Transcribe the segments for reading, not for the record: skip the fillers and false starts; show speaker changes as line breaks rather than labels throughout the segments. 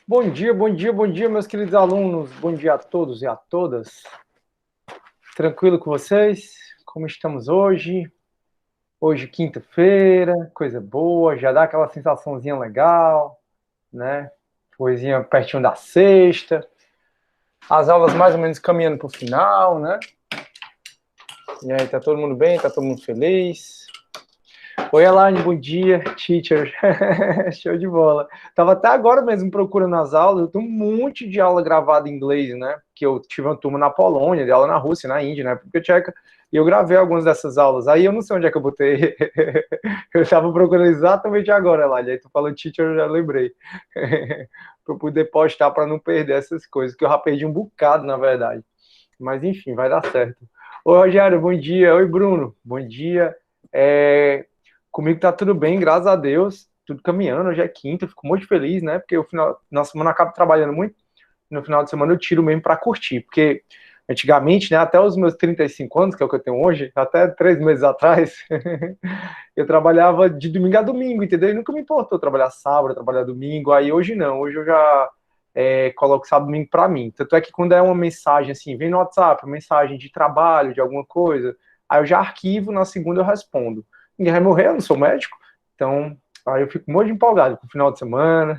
Bom dia, bom dia, bom dia, meus queridos alunos. Bom dia a todos e a todas. Tranquilo com vocês? Como estamos hoje? Hoje, quinta-feira, coisa boa, já dá aquela sensaçãozinha legal, né? Coisinha pertinho da sexta. As aulas mais ou menos caminhando para o final, né? E aí, tá todo mundo bem? Tá todo mundo feliz? Oi, Elaine, bom dia, teacher. Show de bola. Tava até agora mesmo procurando as aulas. Eu tenho um monte de aula gravada em inglês, né? Que eu tive uma turma na Polônia, de aula na Rússia, na Índia, na República Tcheca. E eu gravei algumas dessas aulas. Aí eu não sei onde é que eu botei. Eu estava procurando exatamente agora, Elaine. Aí tu falou teacher, eu já lembrei. Para eu poder postar para não perder essas coisas, que eu já perdi um bocado, na verdade. Mas enfim, vai dar certo. Oi, Rogério, bom dia. Oi, Bruno, bom dia. Comigo tá tudo bem, graças a Deus. Tudo caminhando, hoje é quinta, eu fico muito feliz, né? Porque na semana eu acabo trabalhando muito, no final de semana eu tiro mesmo para curtir. Porque antigamente, né, até os meus 35 anos, que é o que eu tenho hoje, até 3 meses atrás, eu trabalhava de domingo a domingo, entendeu? E nunca me importou trabalhar sábado, trabalhar domingo. Aí hoje não, hoje eu já coloco sábado e domingo para mim. Tanto é que quando é uma mensagem assim, vem no WhatsApp, uma mensagem de trabalho, de alguma coisa, aí eu já arquivo, na segunda eu respondo. Ninguém vai morrer, eu não sou médico, então aí eu fico muito empolgado com o final de semana,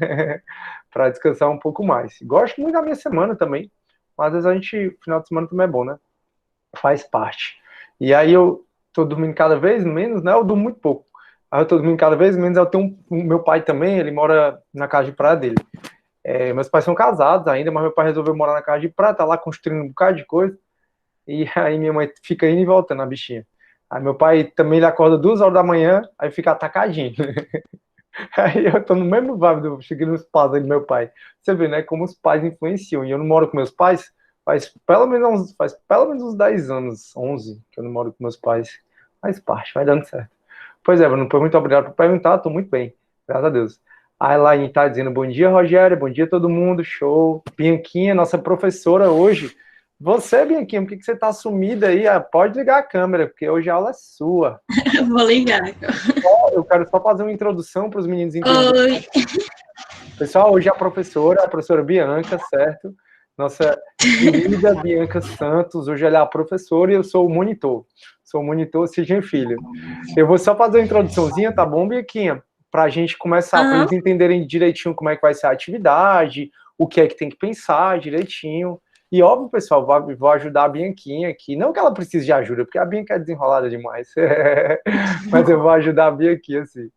para descansar um pouco mais. Gosto muito da minha semana também, mas às vezes a gente, final de semana também é bom, né? Faz parte. E aí eu tô dormindo cada vez menos, né? Eu durmo muito pouco. Aí eu tô dormindo cada vez menos. Eu tenho meu pai também, ele mora na casa de praia dele. Meus pais são casados ainda, mas meu pai resolveu morar na casa de praia, tá lá construindo um bocado de coisa. E aí minha mãe fica indo e voltando, a bichinha. Aí meu pai também ele acorda 2 horas da manhã, aí fica atacadinho. Aí eu tô no mesmo vibe seguindo os passos do meu pai. Você vê, né, como os pais influenciam. E eu não moro com meus pais faz pelo menos uns 10 anos, 11, que eu não moro com meus pais. Faz parte, vai dando certo. Pois é, Bruno, muito obrigado por perguntar, tô muito bem, graças a Deus. A Elaine tá dizendo bom dia, Rogério, bom dia todo mundo, show. Bianquinha, nossa professora hoje. Você, Bianquinha, por que você tá sumida aí? Pode ligar a câmera, porque hoje a aula é sua.
Vou ligar.
Eu quero só fazer uma introdução para os meninos entenderem.
Oi.
Pessoal, hoje a professora Bianca, certo? Nossa querida Bianca Santos, hoje ela é a professora e eu sou o monitor. Sou o monitor Cisne Filho. Eu vou só fazer uma introduçãozinha, tá bom, Bianquinha? Para a gente começar, para eles entenderem direitinho como é que vai ser a atividade, o que é que tem que pensar direitinho. E óbvio, pessoal, vou ajudar a Bianquinha aqui. Não que ela precise de ajuda, porque a Bianca é desenrolada demais. Mas eu vou ajudar a Bianquinha, assim.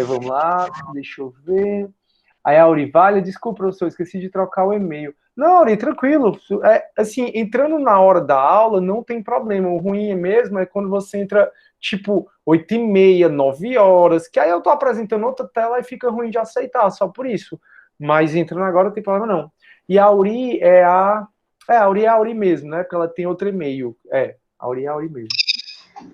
Vamos lá, deixa eu ver. Aí a Aurivalha, desculpa, professor, esqueci de trocar o e-mail. Não, Auri, tranquilo. Assim, entrando na hora da aula, não tem problema. O ruim mesmo é quando você entra, tipo, 8h30, 9 horas, que aí eu tô apresentando outra tela e fica ruim de aceitar, só por isso. Mas entrando agora não tem problema não. E a Auri a Auri é a Auri mesmo, né? Porque ela tem outro e-mail. A Auri é a Auri mesmo.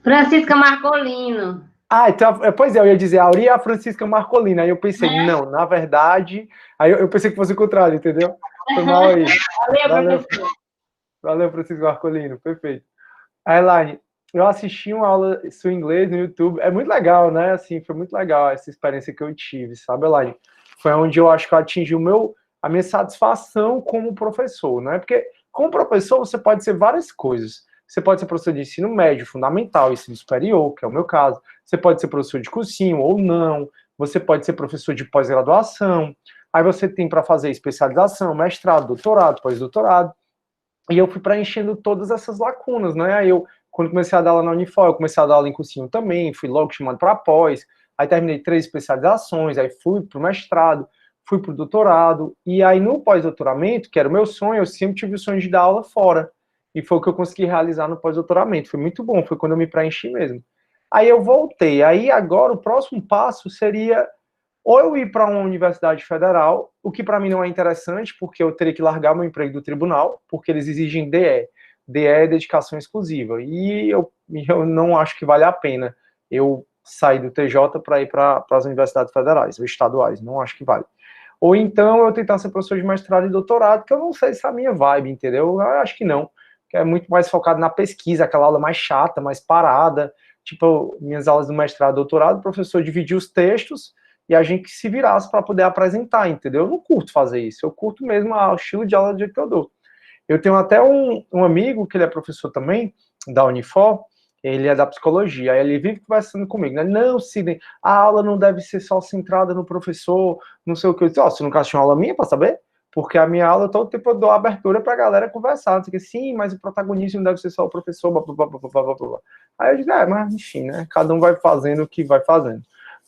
Francisca Marcolino.
Então, pois é, eu ia dizer a Auri e a Francisca Marcolina. Aí eu pensei, não, na verdade. Aí eu pensei que fosse o contrário, entendeu? Foi mal aí.
Valeu,
Valeu, valeu, Francisco Marcolino, perfeito. Aí, Elaine, eu assisti uma aula sua inglês no YouTube. É muito legal, né? Assim, foi muito legal essa experiência que eu tive, sabe, Elaine? Foi onde eu acho que eu atingi a minha satisfação como professor, né? Porque como professor você pode ser várias coisas. Você pode ser professor de ensino médio, fundamental, ensino superior, que é o meu caso. Você pode ser professor de cursinho ou não. Você pode ser professor de pós-graduação. Aí você tem para fazer especialização, mestrado, doutorado, pós-doutorado. E eu fui preenchendo todas essas lacunas, né? Aí quando comecei a dar aula na Unifor, eu comecei a dar aula em cursinho também, fui logo chamado para pós, aí terminei 3 especializações, aí fui para o mestrado, fui para o doutorado, e aí no pós-doutoramento, que era o meu sonho, eu sempre tive o sonho de dar aula fora, e foi o que eu consegui realizar no pós-doutoramento, foi muito bom, foi quando eu me preenchi mesmo. Aí eu voltei, aí agora o próximo passo seria ou eu ir para uma universidade federal, o que para mim não é interessante, porque eu teria que largar meu emprego do tribunal, porque eles exigem DE. DE é dedicação exclusiva. E eu não acho que vale a pena eu sair do TJ para ir para as universidades federais ou estaduais. Não acho que vale. Ou então eu tentar ser professor de mestrado e doutorado, que eu não sei se é a minha vibe, entendeu? Eu acho que não. Que é muito mais focado na pesquisa, aquela aula mais chata, mais parada. Tipo, minhas aulas do mestrado e doutorado, o professor dividia os textos e a gente se virasse para poder apresentar, entendeu? Eu não curto fazer isso, eu curto mesmo o estilo de aula que eu dou. Eu tenho até um amigo, que ele é professor também, da Unifor, ele é da psicologia, aí ele vive conversando comigo, né? Não, Sidney, a aula não deve ser só centrada no professor, não sei o que. Eu disse, você nunca assistiu uma aula minha para saber? Porque a minha aula, todo tempo eu dou abertura para a galera conversar, não sim, mas o protagonista não deve ser só o professor, blá, blá, blá, blá, blá, blá. Aí eu digo, mas enfim, né? Cada um vai fazendo o que vai fazendo.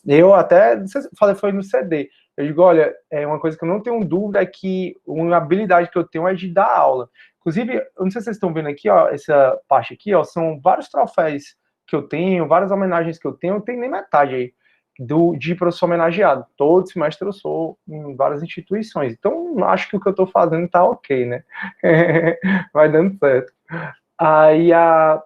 Eu até, não sei se falei, foi no CD, eu digo, olha, uma coisa que eu não tenho dúvida é que uma habilidade que eu tenho é de dar aula. Inclusive, eu não sei se vocês estão vendo aqui, ó, essa parte aqui, ó, são vários troféus que eu tenho, várias homenagens que eu tenho, não tem nem metade aí de professor homenageado. Todo semestre eu sou em várias instituições. Então, acho que o que eu estou fazendo tá ok, né? Vai dando certo. Aí a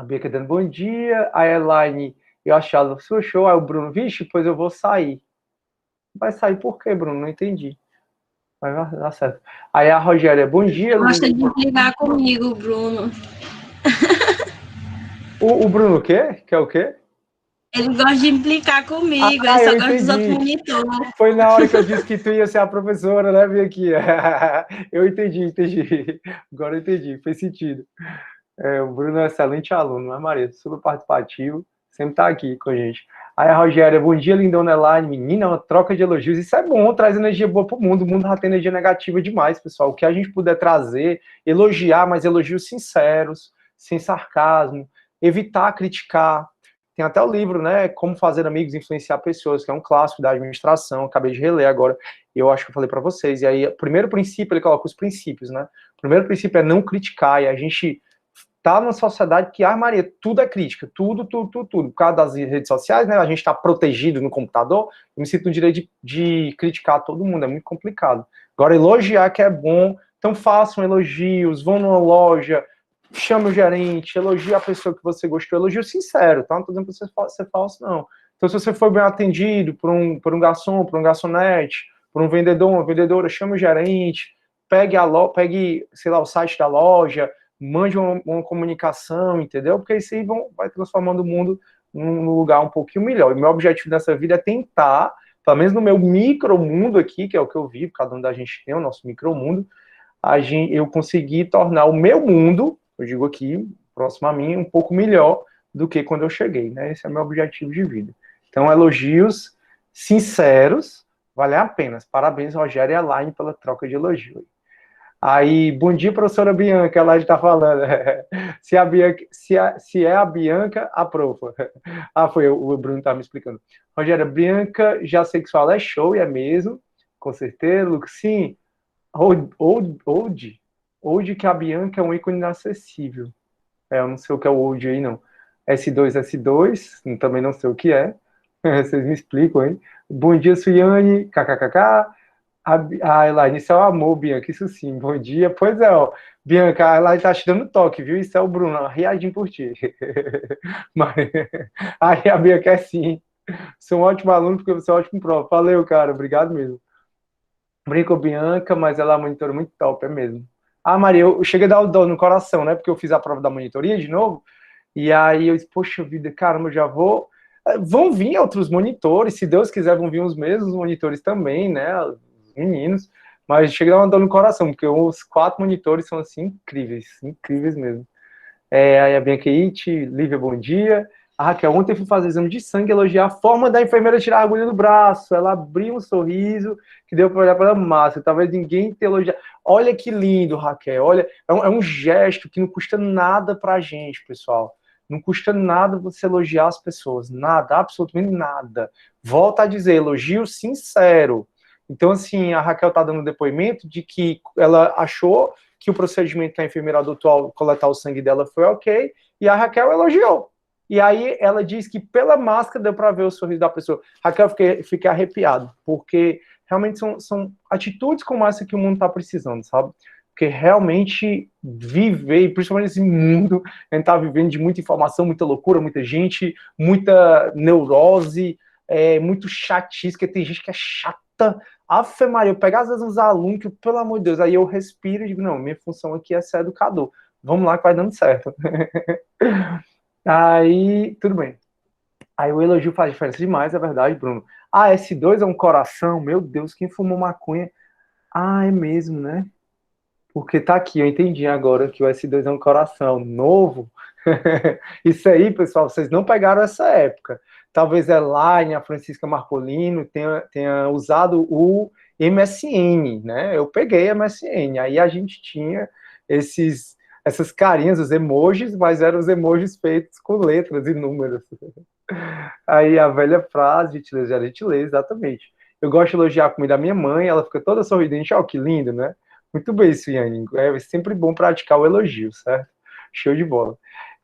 Bianca dando bom dia, a Elaine, eu achava sua show, aí o Bruno, vixe, pois eu vou sair. Vai sair por quê, Bruno? Não entendi. Vai dar certo. Aí a Rogéria, bom dia.
Gosta de brigar comigo, Bruno.
O Bruno o quê? Quer o quê?
Ele gosta de implicar comigo, ele só gosta dos outros monitores.
Foi na hora que eu disse que tu ia ser a professora, né, Bianquinha? Eu entendi. Agora eu entendi, fez sentido. O Bruno é um excelente aluno, não é, Maria? Super participativo, sempre tá aqui com a gente. Aí a Rogéria, bom dia, lindona Elaine. Menina, uma troca de elogios. Isso é bom, traz energia boa pro mundo. O mundo já tem energia negativa demais, pessoal. O que a gente puder trazer, elogiar, mas elogios sinceros, sem sarcasmo, evitar criticar. Tem até o livro, né? Como Fazer Amigos e Influenciar Pessoas, que é um clássico da administração. Acabei de reler agora. Eu acho que eu falei para vocês. E aí, o primeiro princípio, ele coloca os princípios, né? O primeiro princípio é não criticar. E a gente tá numa sociedade que, Maria, tudo é crítica, tudo. Por causa das redes sociais, né, a gente tá protegido no computador, eu me sinto no direito de criticar todo mundo, é muito complicado. Agora, elogiar que é bom, então façam elogios, vão numa loja, chame o gerente, elogie a pessoa que você gostou, elogio sincero, tá? Não tô dizendo pra você ser falso, não. Então, se você foi bem atendido por um garçom, por um garçonete, por um vendedor, uma vendedora, chame o gerente, pegue, sei lá, o site da loja, mande uma comunicação, entendeu? Porque isso aí vai transformando o mundo num lugar um pouquinho melhor. E meu objetivo nessa vida é tentar, pelo menos no meu micromundo aqui, que é o que eu vivo, cada um da gente tem o nosso micromundo, eu conseguir tornar o meu mundo, eu digo aqui, próximo a mim, um pouco melhor do que quando eu cheguei, né? Esse é o meu objetivo de vida. Então, elogios sinceros, valem a pena. Parabéns, Rogério e Elaine, pela troca de elogio. Aí, bom dia, professora Bianca, ela está falando. Se é a Bianca, a profa. Foi o Bruno tá me explicando. Rogério, Bianca já sexual é show, e é mesmo, com certeza. Lucas, sim. Old que a Bianca é um ícone inacessível. Eu não sei o que é o old aí, não. S2, também não sei o que é. Vocês me explicam, hein? Bom dia, Suiane, kkkk. A Elaine, isso é o amor, Bianca, isso sim, bom dia. Pois é, ó, Bianca, a Elaine tá te dando toque, viu? Isso é o Bruno, reagindo por ti. Mas, aí a Bianca é sim. Sou um ótimo aluno porque você é um ótimo prof. Valeu, cara, obrigado mesmo. Brinco, Bianca, mas ela é uma monitora muito top, é mesmo. Maria, eu cheguei a dar o dó no coração, né? Porque eu fiz a prova da monitoria de novo. E aí eu disse, poxa vida, caramba, eu já vou. Vão vir outros monitores, se Deus quiser, vão vir os mesmos monitores também, né? Meninos, mas chega a dar uma dor no coração, porque os 4 monitores são assim incríveis mesmo. Aí a Bianca It, Lívia, bom dia. A Raquel, ontem fui fazer exame de sangue, elogiar a forma da enfermeira tirar a agulha do braço. Ela abriu um sorriso que deu para olhar para a massa. Talvez ninguém te elogiar. Olha que lindo, Raquel. Olha, é um gesto que não custa nada para a gente, pessoal. Não custa nada você elogiar as pessoas. Nada, absolutamente nada. Volta a dizer, elogio sincero. Então, assim, a Raquel está dando depoimento de que ela achou que o procedimento que a enfermeira adotou ao coletar o sangue dela foi ok, e a Raquel elogiou. E aí ela diz que pela máscara deu para ver o sorriso da pessoa. Raquel, fiquei arrepiado, porque realmente são atitudes como essa que o mundo está precisando, sabe? Porque realmente viver, principalmente nesse mundo, a gente está vivendo de muita informação, muita loucura, muita gente, muita neurose, muito chatice, que tem gente que é chata. Afe Maria, eu pego às vezes uns alunos que, pelo amor de Deus, aí eu respiro e digo, não, minha função aqui é ser educador. Vamos lá que vai dando certo. Aí, tudo bem. Aí o elogio faz diferença demais, é verdade, Bruno. Ah, S2 é um coração? Meu Deus, quem fumou maconha? Ah, é mesmo, né? Porque tá aqui, eu entendi agora que o S2 é um coração novo. Isso aí, pessoal, vocês não pegaram essa época. Talvez a Elaine, a Francisca Marcolino tenha usado o MSN, né? Eu peguei MSN, aí a gente tinha essas carinhas, os emojis, mas eram os emojis feitos com letras e números. Aí a velha frase, gentileza, gentileza, exatamente. Eu gosto de elogiar a comida da minha mãe, ela fica toda sorridente, ó, que lindo, né? Muito bem isso, Yanni. É sempre bom praticar o elogio, certo? Show de bola.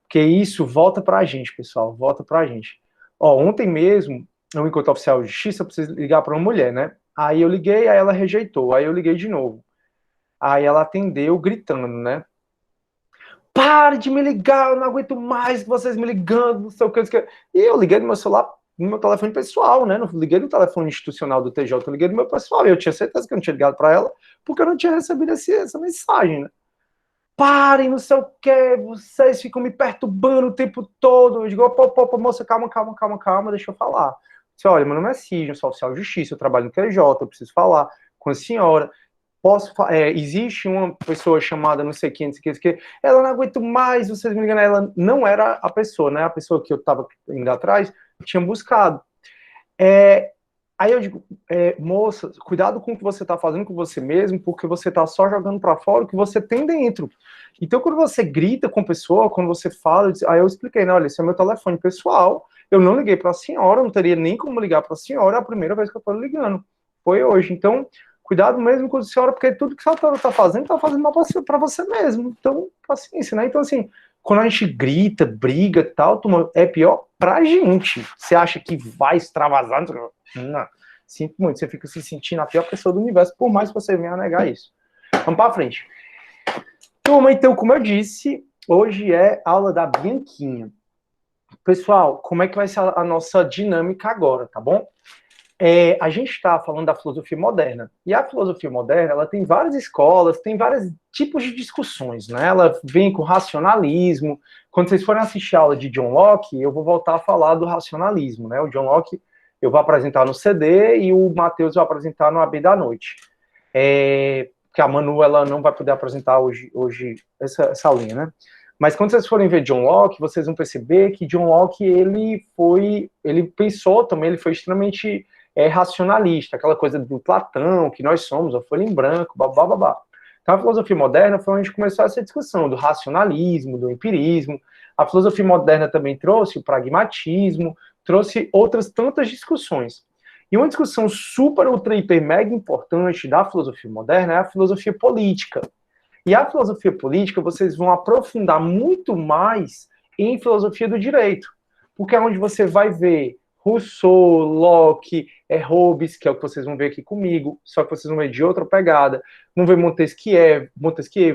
Porque isso volta pra gente, pessoal, volta pra gente. Ó, ontem mesmo, no encontro oficial de justiça, eu preciso ligar para uma mulher, né? Aí eu liguei, aí ela rejeitou, aí eu liguei de novo. Aí ela atendeu gritando, né? Pare de me ligar, eu não aguento mais vocês me ligando, não sei o que. E eu liguei no meu celular, no meu telefone pessoal, né? Não liguei no telefone institucional do TJ, eu liguei no meu pessoal. E eu tinha certeza que eu não tinha ligado para ela, porque eu não tinha recebido essa mensagem, né? Parem, não sei o que, vocês ficam me perturbando o tempo todo. Eu digo, opa, moça, calma, deixa eu falar. Disse, olha, meu nome é Cisne, eu sou oficial de justiça, eu trabalho no TJ, eu preciso falar com a senhora. Existe uma pessoa chamada não sei quem, ela não aguento mais, vocês me ligando, ela não era a pessoa, né? A pessoa que eu estava indo atrás tinha buscado. Aí eu digo, moça, cuidado com o que você está fazendo com você mesmo, porque você está só jogando para fora o que você tem dentro. Então, quando você grita com a pessoa, quando você fala, aí eu expliquei, né? Olha, esse é meu telefone pessoal, eu não liguei para a senhora, não teria nem como ligar para a senhora, é a primeira vez que eu estou ligando. Foi hoje. Então, cuidado mesmo com a senhora, porque tudo que a senhora está fazendo mal para você mesmo. Então, paciência, né? Então, assim, quando a gente grita, briga e tal, é pior pra gente. Você acha que vai extravasar? Não. Sinto muito, você fica se sentindo a pior pessoa do universo, por mais que você venha a negar isso. Vamos pra frente. Turma, então, como eu disse, hoje é aula da Bianquinha. Pessoal, como é que vai ser a nossa dinâmica agora, tá bom? A gente está falando da filosofia moderna. E a filosofia moderna, ela tem várias escolas, tem vários tipos de discussões, né? Ela vem com racionalismo. Quando vocês forem assistir a aula de John Locke, eu vou voltar a falar do racionalismo, né? O John Locke eu vou apresentar no CD e o Matheus vai apresentar no AB da noite. Que a Manu, ela não vai poder apresentar hoje essa aulinha, né? Mas quando vocês forem ver John Locke, vocês vão perceber que John Locke, ele pensou também, ele foi extremamente racionalista, aquela coisa do Platão, que nós somos, a folha em branco, babá. Então a filosofia moderna foi onde começou essa discussão do racionalismo, do empirismo. A filosofia moderna também trouxe o pragmatismo, trouxe outras tantas discussões. E uma discussão super, ultra, hiper, mega importante da filosofia moderna é a filosofia política. E a filosofia política, vocês vão aprofundar muito mais em filosofia do direito, porque é onde você vai ver Rousseau, Locke, Hobbes, que é o que vocês vão ver aqui comigo, só que vocês vão ver de outra pegada, vão ver Montesquieu,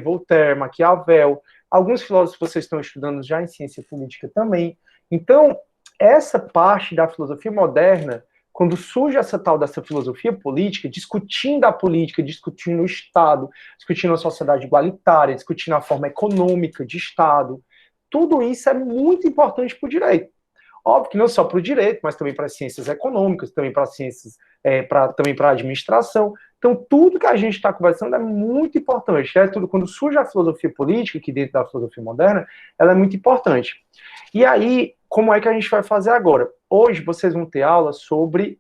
Voltaire, Maquiavel, alguns filósofos que vocês estão estudando já em ciência política também. Então, essa parte da filosofia moderna, quando surge essa tal dessa filosofia política, discutindo a política, discutindo o Estado, discutindo a sociedade igualitária, discutindo a forma econômica de Estado, tudo isso é muito importante para o direito. Óbvio que não só para o direito, mas também para as ciências econômicas, também para ciências, também para a administração. Então, tudo que a gente está conversando é muito importante. Tudo, quando surge a filosofia política, que dentro da filosofia moderna, ela é muito importante. E aí, como é que a gente vai fazer agora? Hoje vocês vão ter aula sobre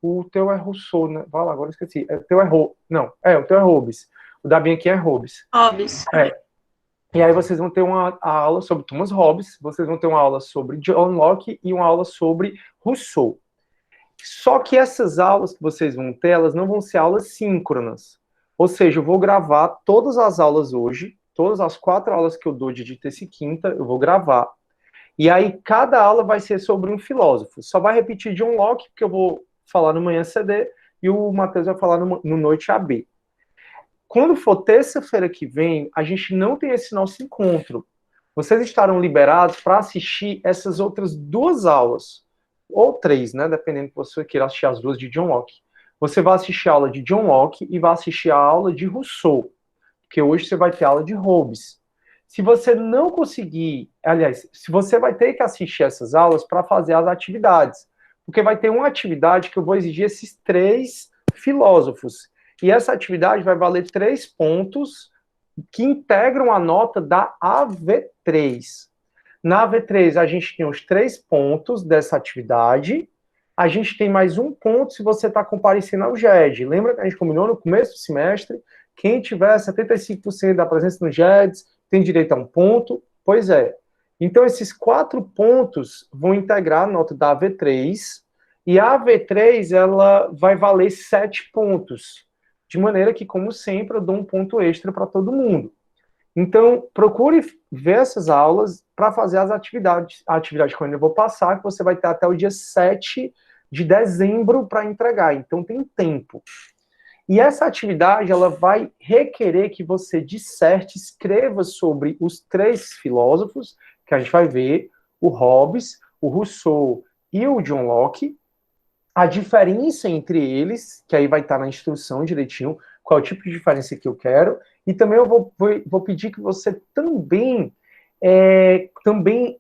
o teu é Rousseau, né? Vai lá, agora eu esqueci. O teu é Hobbes. O da Bianquinha é Hobbes.
Hobbes.
E aí vocês vão ter uma aula sobre Thomas Hobbes, vocês vão ter uma aula sobre John Locke e uma aula sobre Rousseau. Só que essas aulas que vocês vão ter, elas não vão ser aulas síncronas. Ou seja, eu vou gravar todas as aulas hoje, todas as 4 aulas que eu dou de terça e quinta, eu vou gravar. E aí cada aula vai ser sobre um filósofo. Só vai repetir John Locke, porque eu vou falar no Manhã CD, e o Matheus vai falar no Noite AB. Quando for terça-feira que vem, a gente não tem esse nosso encontro. Vocês estarão liberados para assistir essas outras 2 aulas. Ou 3, né? Dependendo que você queira assistir as 2 de John Locke. Você vai assistir a aula de John Locke e vai assistir a aula de Rousseau. Porque hoje você vai ter aula de Hobbes. Se você não conseguir, aliás, se você vai ter que assistir essas aulas para fazer as atividades. Porque vai ter uma atividade que eu vou exigir esses 3 filósofos. E essa atividade vai valer 3 pontos que integram a nota da AV3. Na AV3, a gente tem os 3 pontos dessa atividade. A gente tem mais 1 ponto se você está comparecendo ao GED. Lembra que a gente combinou no começo do semestre? Quem tiver 75% da presença no GEDs tem direito a 1 ponto. Pois é. Então, esses 4 pontos vão integrar a nota da AV3. E a AV3, ela vai valer 7 pontos. De maneira que, como sempre, eu dou 1 ponto extra para todo mundo. Então, procure ver essas aulas para fazer as atividades. A atividade que eu ainda vou passar, que você vai ter até o dia 7 de dezembro para entregar. Então, tem tempo. E essa atividade, ela vai requerer que você disserte, escreva sobre os 3 filósofos, que a gente vai ver, o Hobbes, o Rousseau e o John Locke, a diferença entre eles, que aí vai estar na instrução direitinho, qual é o tipo de diferença que eu quero, e também eu vou pedir que você também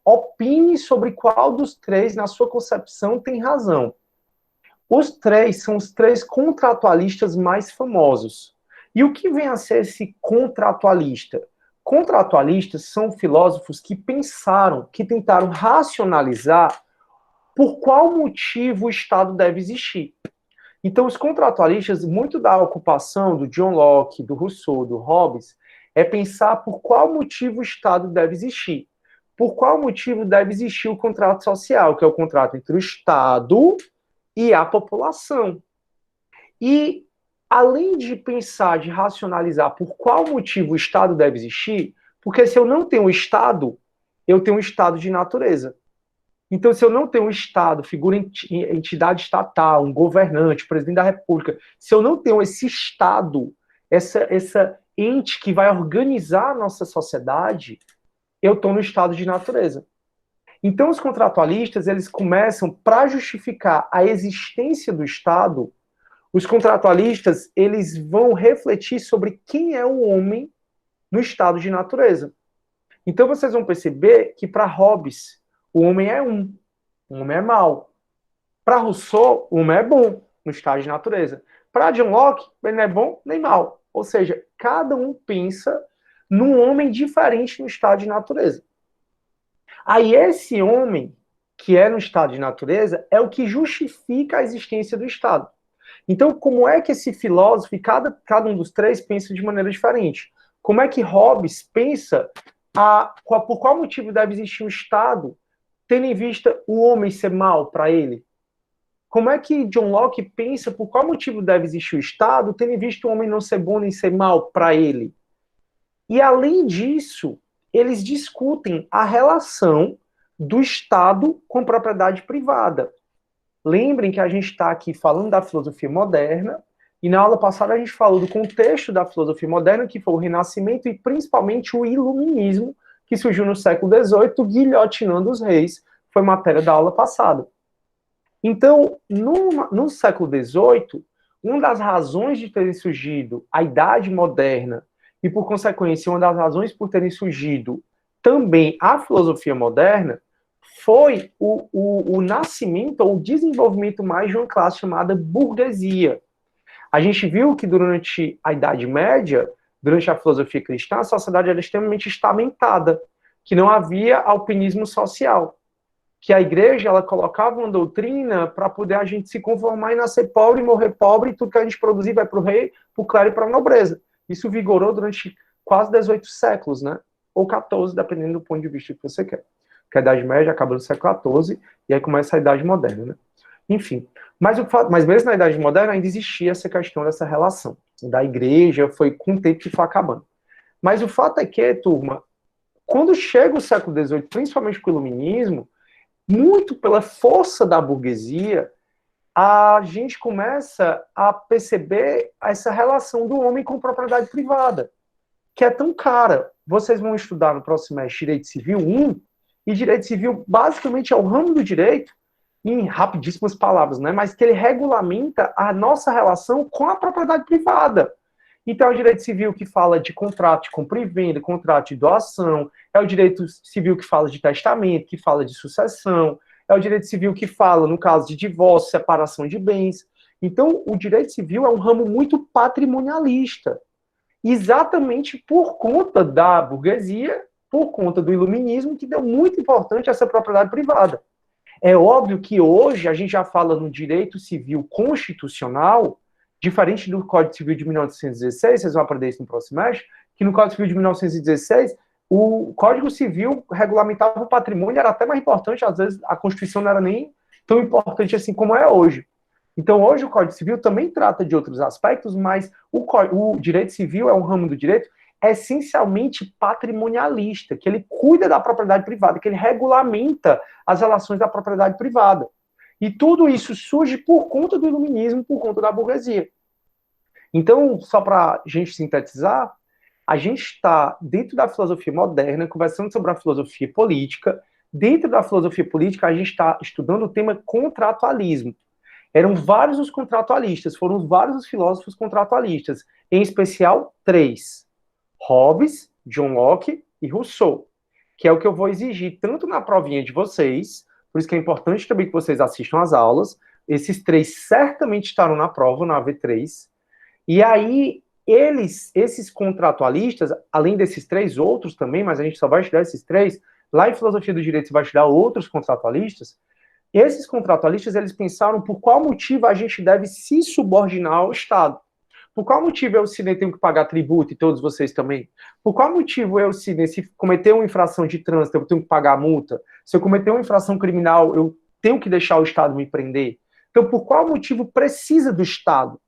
opine sobre qual dos 3, na sua concepção, tem razão. Os 3 são os 3 contratualistas mais famosos. E o que vem a ser esse contratualista? Contratualistas são filósofos que pensaram, que tentaram racionalizar por qual motivo o Estado deve existir. Então, os contratualistas, muito da ocupação do John Locke, do Rousseau, do Hobbes, é pensar por qual motivo o Estado deve existir. Por qual motivo deve existir o contrato social, que é o contrato entre o Estado e a população. E, além de pensar, de racionalizar por qual motivo o Estado deve existir, porque se eu não tenho o Estado, eu tenho um estado de natureza. Então, se eu não tenho um Estado, figura entidade estatal, um governante, presidente da República, se eu não tenho esse Estado, essa ente que vai organizar a nossa sociedade, eu estou no estado de natureza. Então, os contratualistas, eles começam, para justificar a existência do Estado, os contratualistas, eles vão refletir sobre quem é o homem no estado de natureza. Então, vocês vão perceber que, para Hobbes, o homem é o homem é mau. Para Rousseau, o homem é bom no estado de natureza. Para John Locke, ele não é bom nem mau. Ou seja, cada um pensa num homem diferente no estado de natureza. Aí esse homem, que é no estado de natureza, é o que justifica a existência do Estado. Então, como é que esse filósofo, cada um dos 3, pensa de maneira diferente? Como é que Hobbes pensa por qual motivo deve existir um Estado, tendo em vista o homem ser mal para ele? Como é que John Locke pensa por qual motivo deve existir o Estado, tendo em vista o homem não ser bom nem ser mal para ele? E, além disso, eles discutem a relação do Estado com propriedade privada. Lembrem que a gente está aqui falando da filosofia moderna, e na aula passada a gente falou do contexto da filosofia moderna, que foi o Renascimento e principalmente o Iluminismo, que surgiu no século XVIII, guilhotinando os reis, foi matéria da aula passada. Então, no século XVIII, uma das razões de terem surgido a Idade Moderna e, por consequência, uma das razões por terem surgido também a filosofia moderna, foi o nascimento ou o desenvolvimento mais de uma classe chamada burguesia. A gente viu que durante a Idade Média, durante a filosofia cristã, a sociedade era extremamente estamentada, que não havia alpinismo social, que a igreja ela colocava uma doutrina para poder a gente se conformar e nascer pobre, morrer pobre, e tudo que a gente produzir vai para o rei, para o clero e para a nobreza. Isso vigorou durante quase 18 séculos, né? Ou 14, dependendo do ponto de vista que você quer. Porque a Idade Média acaba no século XIV, e aí começa a Idade Moderna, né? Enfim, mas mesmo na Idade Moderna ainda existia essa questão dessa relação da igreja, foi com o tempo que foi acabando. Mas o fato é que, turma, quando chega o século XVIII, principalmente com o Iluminismo, muito pela força da burguesia, a gente começa a perceber essa relação do homem com propriedade privada, que é tão cara. Vocês vão estudar no próximo semestre Direito Civil 1, e Direito Civil basicamente é o ramo do direito, em rapidíssimas palavras, né? Mas que ele regulamenta a nossa relação com a propriedade privada. Então, é o direito civil que fala de contrato de compra e venda, contrato de doação, é o direito civil que fala de testamento, que fala de sucessão, é o direito civil que fala, no caso de divórcio, separação de bens. Então, o direito civil é um ramo muito patrimonialista, exatamente por conta da burguesia, por conta do iluminismo, que deu muito importante a essa propriedade privada. É óbvio que hoje a gente já fala no direito civil constitucional, diferente do Código Civil de 1916, vocês vão aprender isso no próximo mês, que no Código Civil de 1916, o Código Civil regulamentava o patrimônio, era até mais importante, às vezes a Constituição não era nem tão importante assim como é hoje. Então, hoje o Código Civil também trata de outros aspectos, mas o direito civil é um ramo do direito essencialmente patrimonialista, que ele cuida da propriedade privada, que ele regulamenta as relações da propriedade privada. E tudo isso surge por conta do iluminismo, por conta da burguesia. Então, só para a gente sintetizar, a gente está dentro da filosofia moderna, conversando sobre a filosofia política. Dentro da filosofia política, a gente está estudando o tema contratualismo. Eram vários os contratualistas, foram vários os filósofos contratualistas, em especial 3. Hobbes, John Locke e Rousseau, que é o que eu vou exigir tanto na provinha de vocês, por isso que é importante também que vocês assistam às aulas. Esses 3 certamente estarão na prova, na AV3. E aí, esses contratualistas, além desses 3 outros também, mas a gente só vai estudar esses 3, lá em Filosofia do Direito você vai estudar outros contratualistas. Esses contratualistas, eles pensaram por qual motivo a gente deve se subordinar ao Estado. Por qual motivo eu, Sidney, tenho que pagar tributo e todos vocês também? Por qual motivo eu, Sidney, se cometer uma infração de trânsito, eu tenho que pagar a multa? Se eu cometer uma infração criminal, eu tenho que deixar o Estado me prender? Então, por qual motivo precisa do Estado?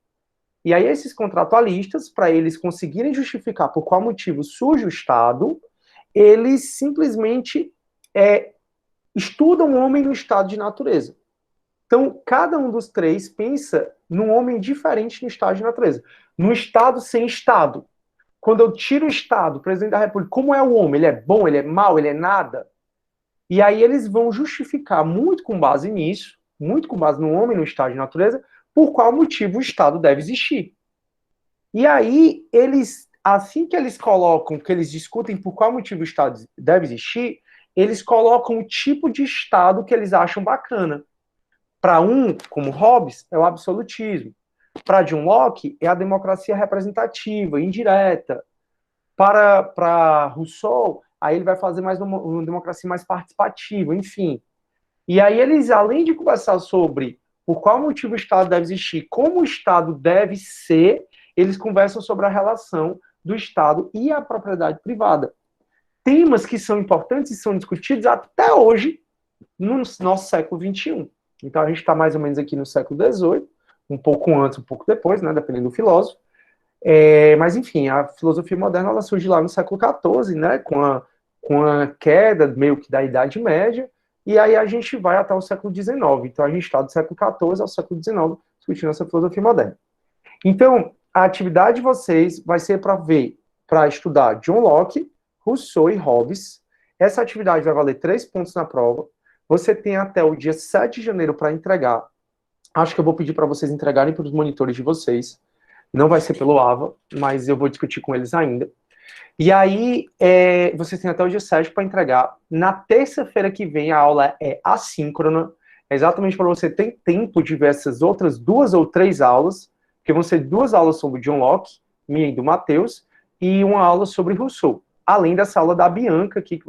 E aí, esses contratualistas, para eles conseguirem justificar por qual motivo surge o Estado, eles simplesmente estudam o homem no estado de natureza. Então, cada um dos 3 pensa num homem diferente no estado de natureza. No estado sem estado. Quando eu tiro o estado, o presidente da república, como é o homem? Ele é bom, ele é mau, ele é nada? E aí eles vão justificar, muito com base nisso, muito com base no homem no estado de natureza, por qual motivo o estado deve existir. E aí, assim que eles colocam, que eles discutem por qual motivo o estado deve existir, eles colocam o tipo de estado que eles acham bacana. Para como Hobbes, é o absolutismo. Para John Locke, é a democracia representativa, indireta. Para Rousseau, aí ele vai fazer mais uma democracia mais participativa, enfim. E aí eles, além de conversar sobre por qual motivo o Estado deve existir, como o Estado deve ser, eles conversam sobre a relação do Estado e a propriedade privada. Temas que são importantes e são discutidos até hoje no nosso século XXI. Então, a gente está mais ou menos aqui no século XVIII, um pouco antes, um pouco depois, né, dependendo do filósofo. Mas, enfim, a filosofia moderna ela surge lá no século XIV, né, com a queda meio que da Idade Média, e aí a gente vai até o século XIX. Então, a gente está do século XIV ao século XIX discutindo essa filosofia moderna. Então, a atividade de vocês vai ser para estudar John Locke, Rousseau e Hobbes. Essa atividade vai valer 3 pontos na prova. Você tem até o dia 7 de janeiro para entregar. Acho que eu vou pedir para vocês entregarem para os monitores de vocês. Não vai ser pelo AVA, mas eu vou discutir com eles ainda. E aí, vocês têm até o dia 7 para entregar. Na terça-feira que vem, a aula é assíncrona. É exatamente para você ter tempo de ver essas outras 2 ou 3 aulas, porque vão ser 2 aulas sobre John Locke, minha e do Matheus, e uma aula sobre Rousseau. Além dessa aula da Bianca aqui,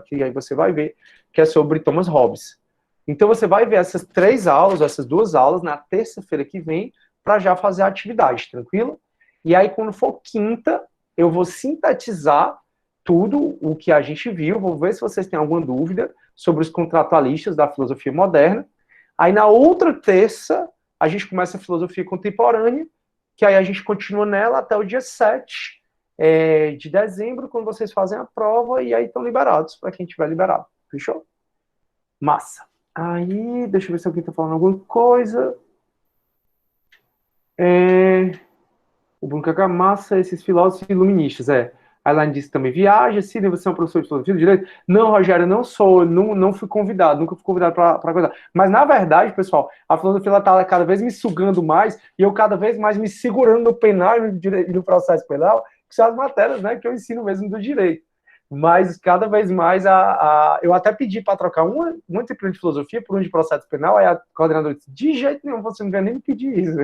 que aí você vai ver, que é sobre Thomas Hobbes. Então você vai ver essas 3 aulas, essas 2 aulas, na terça-feira que vem, para já fazer a atividade, tranquilo? E aí, quando for quinta, eu vou sintetizar tudo o que a gente viu, vou ver se vocês têm alguma dúvida sobre os contratualistas da filosofia moderna. Aí, na outra terça, a gente começa a filosofia contemporânea, que aí a gente continua nela até o dia 7 de dezembro, quando vocês fazem a prova, e aí estão liberados, para quem tiver liberado. Fechou? Massa. Aí, deixa eu ver se alguém está falando alguma coisa. O Bruno Cacá, massa, esses filósofos iluministas. A Elaine disse que também viaja. Sidney, você é um professor de filosofia do direito? Não, Rogério, não sou, não fui convidado, nunca fui convidado para coisa. Mas, na verdade, pessoal, a filosofia está cada vez me sugando mais, e eu cada vez mais me segurando no penal e no processo penal, que são as matérias, né, que eu ensino mesmo do direito. Mas cada vez mais eu até pedi para trocar uma disciplina de filosofia por uma de processo penal, aí a coordenadora disse, de jeito nenhum, você não vai nem me pedir isso.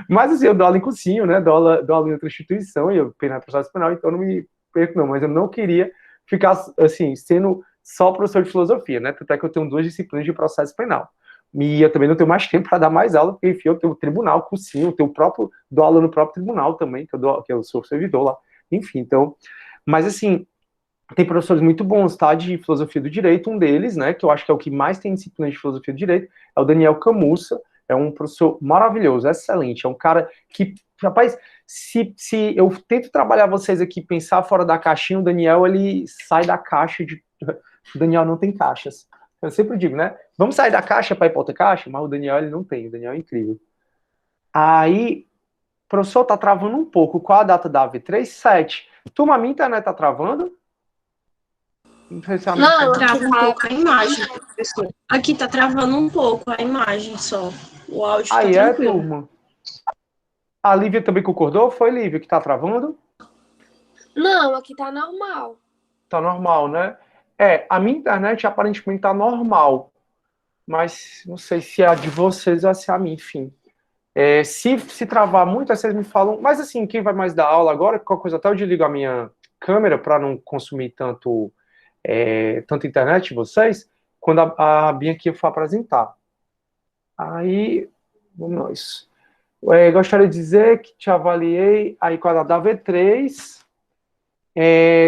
Mas assim, eu dou aula em cursinho, né? Dou aula em outra instituição, e eu penal processo penal, então eu não me perco não, mas eu não queria ficar, assim, sendo só professor de filosofia, né? Tanto é que eu tenho 2 disciplinas de processo penal. E eu também não tenho mais tempo para dar mais aula, porque, enfim, eu tenho o tribunal, cursinho, eu tenho o próprio, dou aula no próprio tribunal também, que eu sou servidor lá. Enfim, então, mas assim, tem professores muito bons, tá, de filosofia do direito, um deles, né, que eu acho que é o que mais tem disciplina de filosofia do direito, é o Daniel Camussa, é um professor maravilhoso, excelente, é um cara que, rapaz, se eu tento trabalhar vocês aqui, pensar fora da caixinha, o Daniel, ele sai da caixa o Daniel não tem caixas. Eu sempre digo, né, vamos sair da caixa para ir para outra caixa, mas o Daniel, ele não tem, o Daniel é incrível. Aí, professor, tá travando um pouco, qual a data da AV3? 7. Turma, a minha internet tá travando?
Não, trava um pouco a imagem, professor. Aqui tá travando um pouco a imagem só. O áudio tá tranquilo.
Turma. A Lívia também concordou? Foi, Lívia, que tá travando?
Não, aqui tá normal.
Tá normal, né? A minha internet aparentemente tá normal. Mas não sei se é a de vocês ou se é a minha, enfim. Se travar muito, aí vocês me falam. Mas assim, quem vai mais dar aula agora, qualquer coisa, até eu desligo a minha câmera para não consumir tanto internet de vocês, quando a Bianca for apresentar. Aí, vamos nós. Gostaria de dizer que te avaliei aí com a da V3,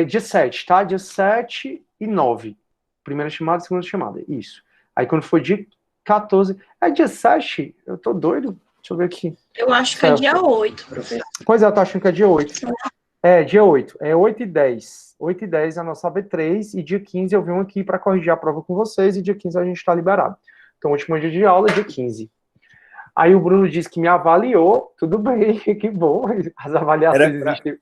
dia 7, tá? Dia 7 e 9. Primeira chamada, segunda chamada, isso. Aí quando for dia 14, dia 7? Eu tô doido. Deixa eu ver aqui.
Eu acho que é dia 8, professor.
Pois é, eu tô achando que é dia 8. Dia 8. 8 e 10. 8 e 10 é a nossa V3, e dia 15 eu venho aqui para corrigir a prova com vocês, e dia 15 a gente está liberado. Então, o último dia de aula é dia 15. Aí o Bruno disse que me avaliou, tudo bem, que bom, as avaliações existem.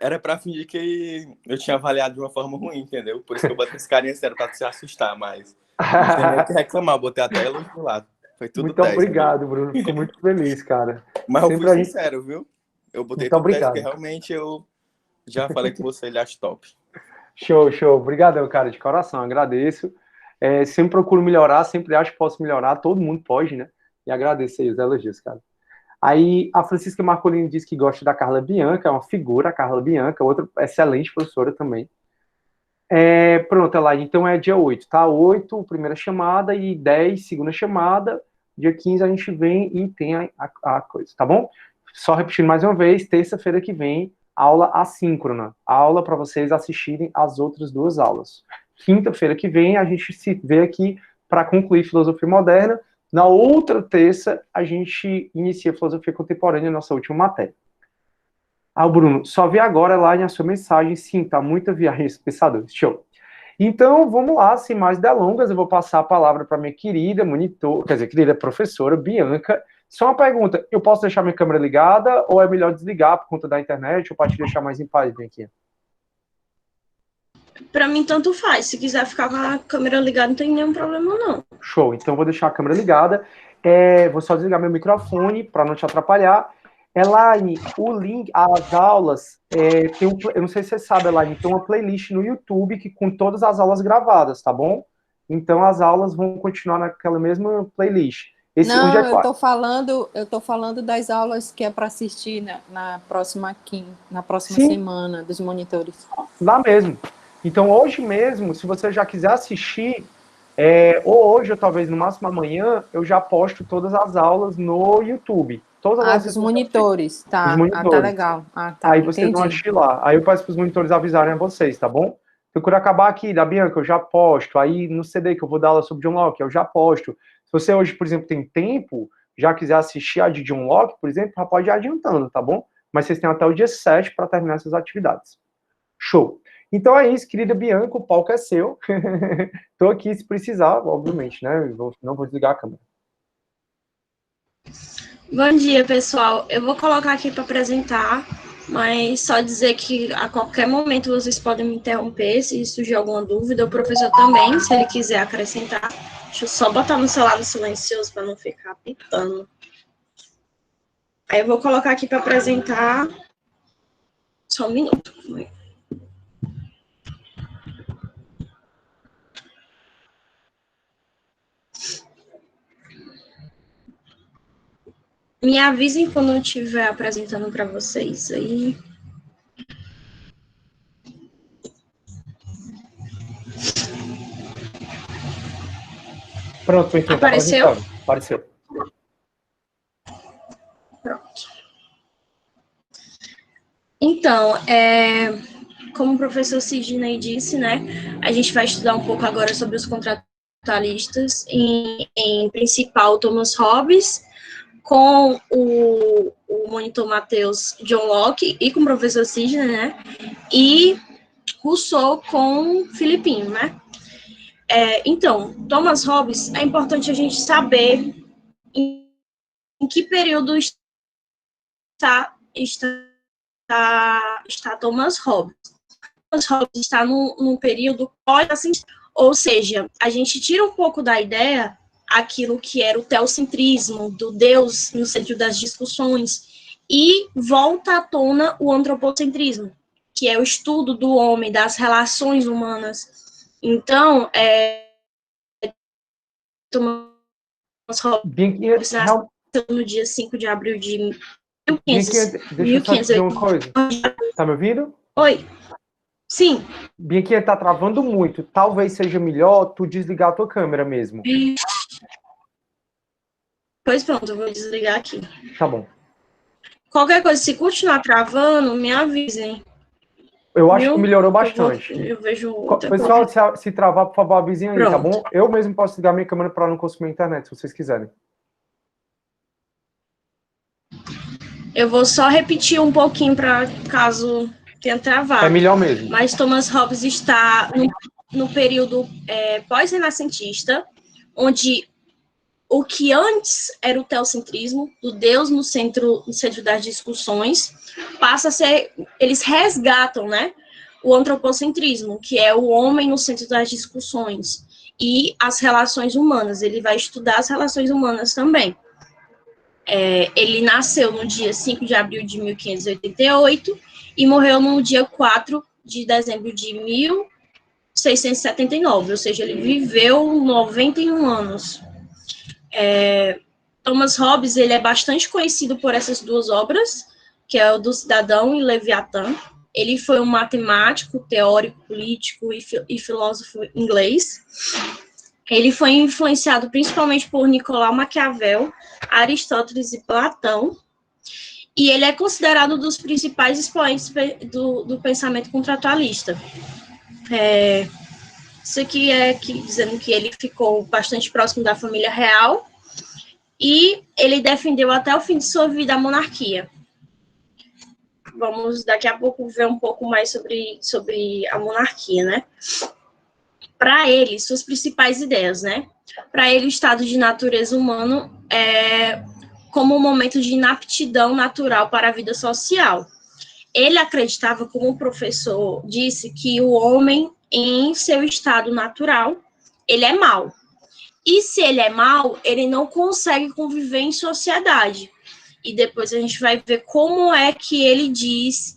Era pra fingir que eu tinha avaliado de uma forma ruim, entendeu? Por isso que eu botei esse carinha sério pra se assustar, mas não tem nem o que reclamar, botei até elogio do lado. Foi tudo
muito
10.
Obrigado, Bruno, fico muito feliz, cara.
Mas eu fui sincero, viu? Eu botei
muito
tudo
obrigado.
10, porque realmente eu já falei com você, ele acha top.
Show. Obrigadão, cara, de coração, agradeço. Sempre procuro melhorar, sempre acho que posso melhorar, todo mundo pode, né? E agradeço aí os elogios, cara. Aí a Francisca Marcolini diz que gosta da Carla Bianca, é uma figura, a Carla Bianca, outra excelente professora também. Pronto, Elaine, então é dia 8, tá? 8, primeira chamada, e 10, segunda chamada. Dia 15 a gente vem e tem a coisa, tá bom? Só repetindo mais uma vez, terça-feira que vem, aula assíncrona, aula para vocês assistirem as outras 2 aulas. Quinta-feira que vem a gente se vê aqui para concluir filosofia moderna. Na outra terça, a gente inicia filosofia contemporânea, nossa última matéria. Bruno, só vi agora lá na sua mensagem, sim, tá muita viagem esse pensador. Show. Então, vamos lá, sem mais delongas, eu vou passar a palavra para minha querida querida professora Bianca. Só uma pergunta, eu posso deixar minha câmera ligada ou é melhor desligar por conta da internet ou para te deixar mais em paz, Bianquinha?
Para mim, tanto faz. Se quiser ficar com a câmera ligada, não tem nenhum problema, não.
Show, então eu vou deixar a câmera ligada. Vou só desligar meu microfone para não te atrapalhar. Elaine, o link, as aulas, eu não sei se você sabe, Elaine, tem uma playlist no YouTube com todas as aulas gravadas, tá bom? Então as aulas vão continuar naquela mesma playlist.
Eu tô falando das aulas que é para assistir na próxima semana, dos monitores.
Lá mesmo. Então, hoje mesmo, se você já quiser assistir, ou hoje, ou talvez no máximo amanhã, eu já posto todas as aulas no YouTube. Todas as
dos monitores, tá.
Os monitores.
Tá legal. Tá,
aí vocês vão assistir lá. Aí eu peço para os monitores avisarem a vocês, tá bom? Então, quando acabar aqui da Bianca, eu já posto. Aí no CD que eu vou dar aula sobre John Locke, eu já posto. Se você hoje, por exemplo, tem tempo, já quiser assistir a de John Locke, por exemplo, já pode ir adiantando, tá bom? Mas vocês têm até o dia 7 para terminar essas atividades. Show! Então é isso, querida Bianca, o palco é seu. Estou aqui se precisar, obviamente, né? Não vou desligar a câmera.
Bom dia, pessoal. Eu vou colocar aqui para apresentar, mas só dizer que a qualquer momento vocês podem me interromper se surgir alguma dúvida. O professor também, se ele quiser acrescentar. Deixa eu só botar no celular no silencioso para não ficar pitando. Aí eu vou colocar aqui para apresentar. Só um minuto. Me avisem quando eu estiver apresentando para vocês aí.
Pronto, então, tá
Apareceu?
apresentando. Apareceu.
Pronto. Então, como o professor Sidney disse, né, a gente vai estudar um pouco agora sobre os contratualistas, em principal Thomas Hobbes, com o monitor Matheus John Locke e com o professor Sidney, né, e Rousseau com Filipinho, né. Então, Thomas Hobbes, é importante a gente saber em que período está Thomas Hobbes. Thomas Hobbes está num período pós-assistista, ou seja, a gente tira um pouco da ideia aquilo que era o teocentrismo, do Deus no centro das discussões, e volta à tona o antropocentrismo, que é o estudo do homem, das relações humanas. Então, Thomas Hobbes nasceu no dia 5 de abril de 1500.
Deixa eu só te dizer uma coisa. Tá me ouvindo?
Oi. Sim.
Bianquinha, tá travando muito. Talvez seja melhor tu desligar a tua câmera mesmo.
Pois pronto, eu vou desligar aqui.
Tá bom.
Qualquer coisa, se continuar travando, me avisem.
Eu acho que melhorou bastante.
Eu vejo
pessoal, se travar, por favor, avisem aí,
pronto.
Tá bom? Eu mesmo posso ligar minha câmera para não consumir a internet, se vocês quiserem.
Eu vou só repetir um pouquinho para caso tenha travado.
É melhor mesmo.
Mas Thomas Hobbes está no período pós-renascentista, onde o que antes era o teocentrismo, do Deus no centro das discussões, passa a ser, eles resgatam, né, o antropocentrismo, que é o homem no centro das discussões, e as relações humanas. Ele vai estudar as relações humanas também. Ele nasceu no dia 5 de abril de 1588 e morreu no dia 4 de dezembro de 1679, ou seja, ele viveu 91 anos. Thomas Hobbes, ele é bastante conhecido por essas duas obras, que é o do Cidadão e Leviatã. Ele foi um matemático, teórico, político e filósofo inglês. Ele foi influenciado principalmente por Nicolau Maquiavel, Aristóteles e Platão, e ele é considerado um dos principais expoentes do pensamento contratualista. Isso aqui dizendo que ele ficou bastante próximo da família real, e ele defendeu até o fim de sua vida a monarquia. Vamos daqui a pouco ver um pouco mais sobre a monarquia, né? Para ele, suas principais ideias, né? Para ele, o estado de natureza humano é como um momento de inaptidão natural para a vida social. Ele acreditava, como o professor disse, que o homem, em seu estado natural, ele é mau. E se ele é mau, ele não consegue conviver em sociedade. E depois a gente vai ver como é que ele diz,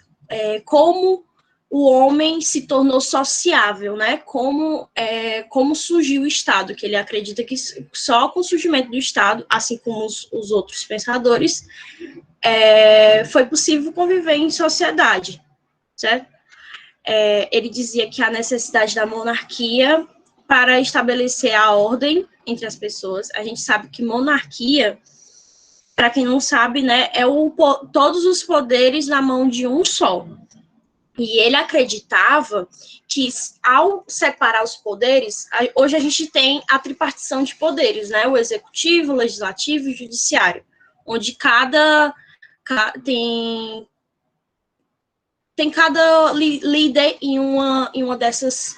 como o homem se tornou sociável, né? Como surgiu o Estado, que ele acredita que só com o surgimento do Estado, assim como os outros pensadores, foi possível conviver em sociedade, certo? Ele dizia que a necessidade da monarquia para estabelecer a ordem entre as pessoas. A gente sabe que monarquia, para quem não sabe, né, todos os poderes na mão de um só. E ele acreditava que, ao separar os poderes, hoje a gente tem a tripartição de poderes, né? O executivo, o legislativo e o judiciário, onde tem cada líder em uma dessas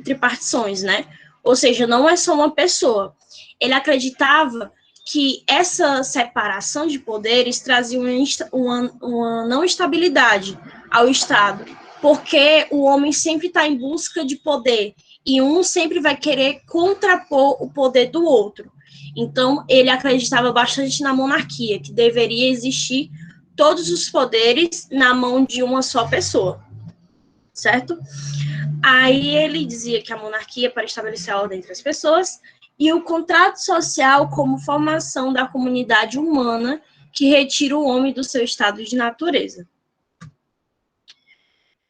tripartições, né? Ou seja, não é só uma pessoa. Ele acreditava que essa separação de poderes trazia uma não estabilidade ao Estado, porque o homem sempre está em busca de poder, e um sempre vai querer contrapor o poder do outro. Então, ele acreditava bastante na monarquia, que deveria existir todos os poderes na mão de uma só pessoa, certo? Aí ele dizia que a monarquia para estabelecer a ordem entre as pessoas, e o contrato social como formação da comunidade humana que retira o homem do seu estado de natureza.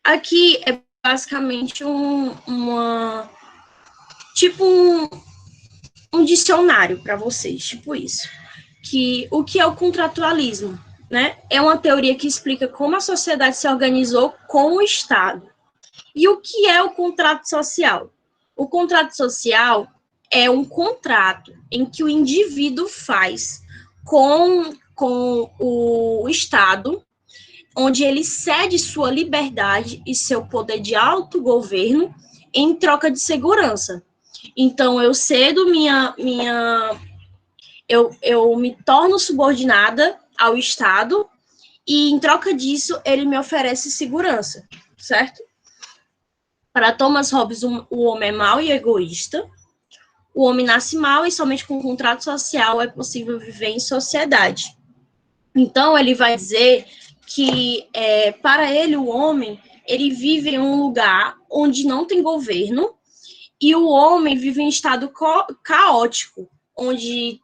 Aqui é basicamente um dicionário para vocês, tipo isso. O que é o contratualismo? Né? É uma teoria que explica como a sociedade se organizou com o Estado. E o que é o contrato social? O contrato social é um contrato em que o indivíduo faz com o Estado, onde ele cede sua liberdade e seu poder de autogoverno em troca de segurança. Então, eu cedo eu me torno subordinada ao Estado e, em troca disso, ele me oferece segurança, certo? Para Thomas Hobbes, o homem é mau e egoísta. O homem nasce mau e somente com um contrato social é possível viver em sociedade. Então, ele vai dizer que, para ele, o homem, ele vive em um lugar onde não tem governo e o homem vive em estado caótico, onde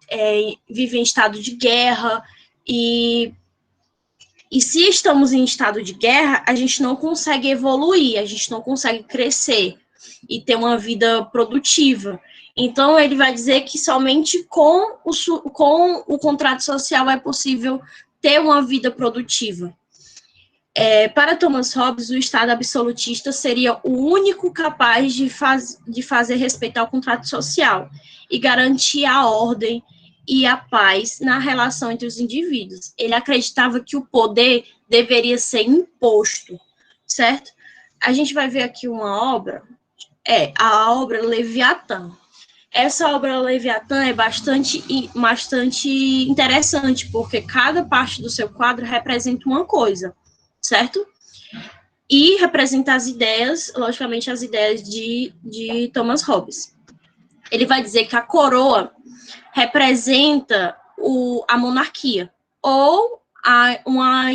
vive em estado de guerra e se estamos em estado de guerra, a gente não consegue evoluir, a gente não consegue crescer e ter uma vida produtiva. Então, ele vai dizer que somente com o contrato social é possível ter uma vida produtiva. Para Thomas Hobbes, o Estado absolutista seria o único capaz de fazer respeitar o contrato social e garantir a ordem e a paz na relação entre os indivíduos. Ele acreditava que o poder deveria ser imposto, certo? A gente vai ver aqui uma obra, a obra Leviatã. Essa obra Leviatã é bastante interessante, porque cada parte do seu quadro representa uma coisa, certo? E representa as ideias, logicamente, as ideias de Thomas Hobbes. Ele vai dizer que a coroa representa a monarquia, ou uma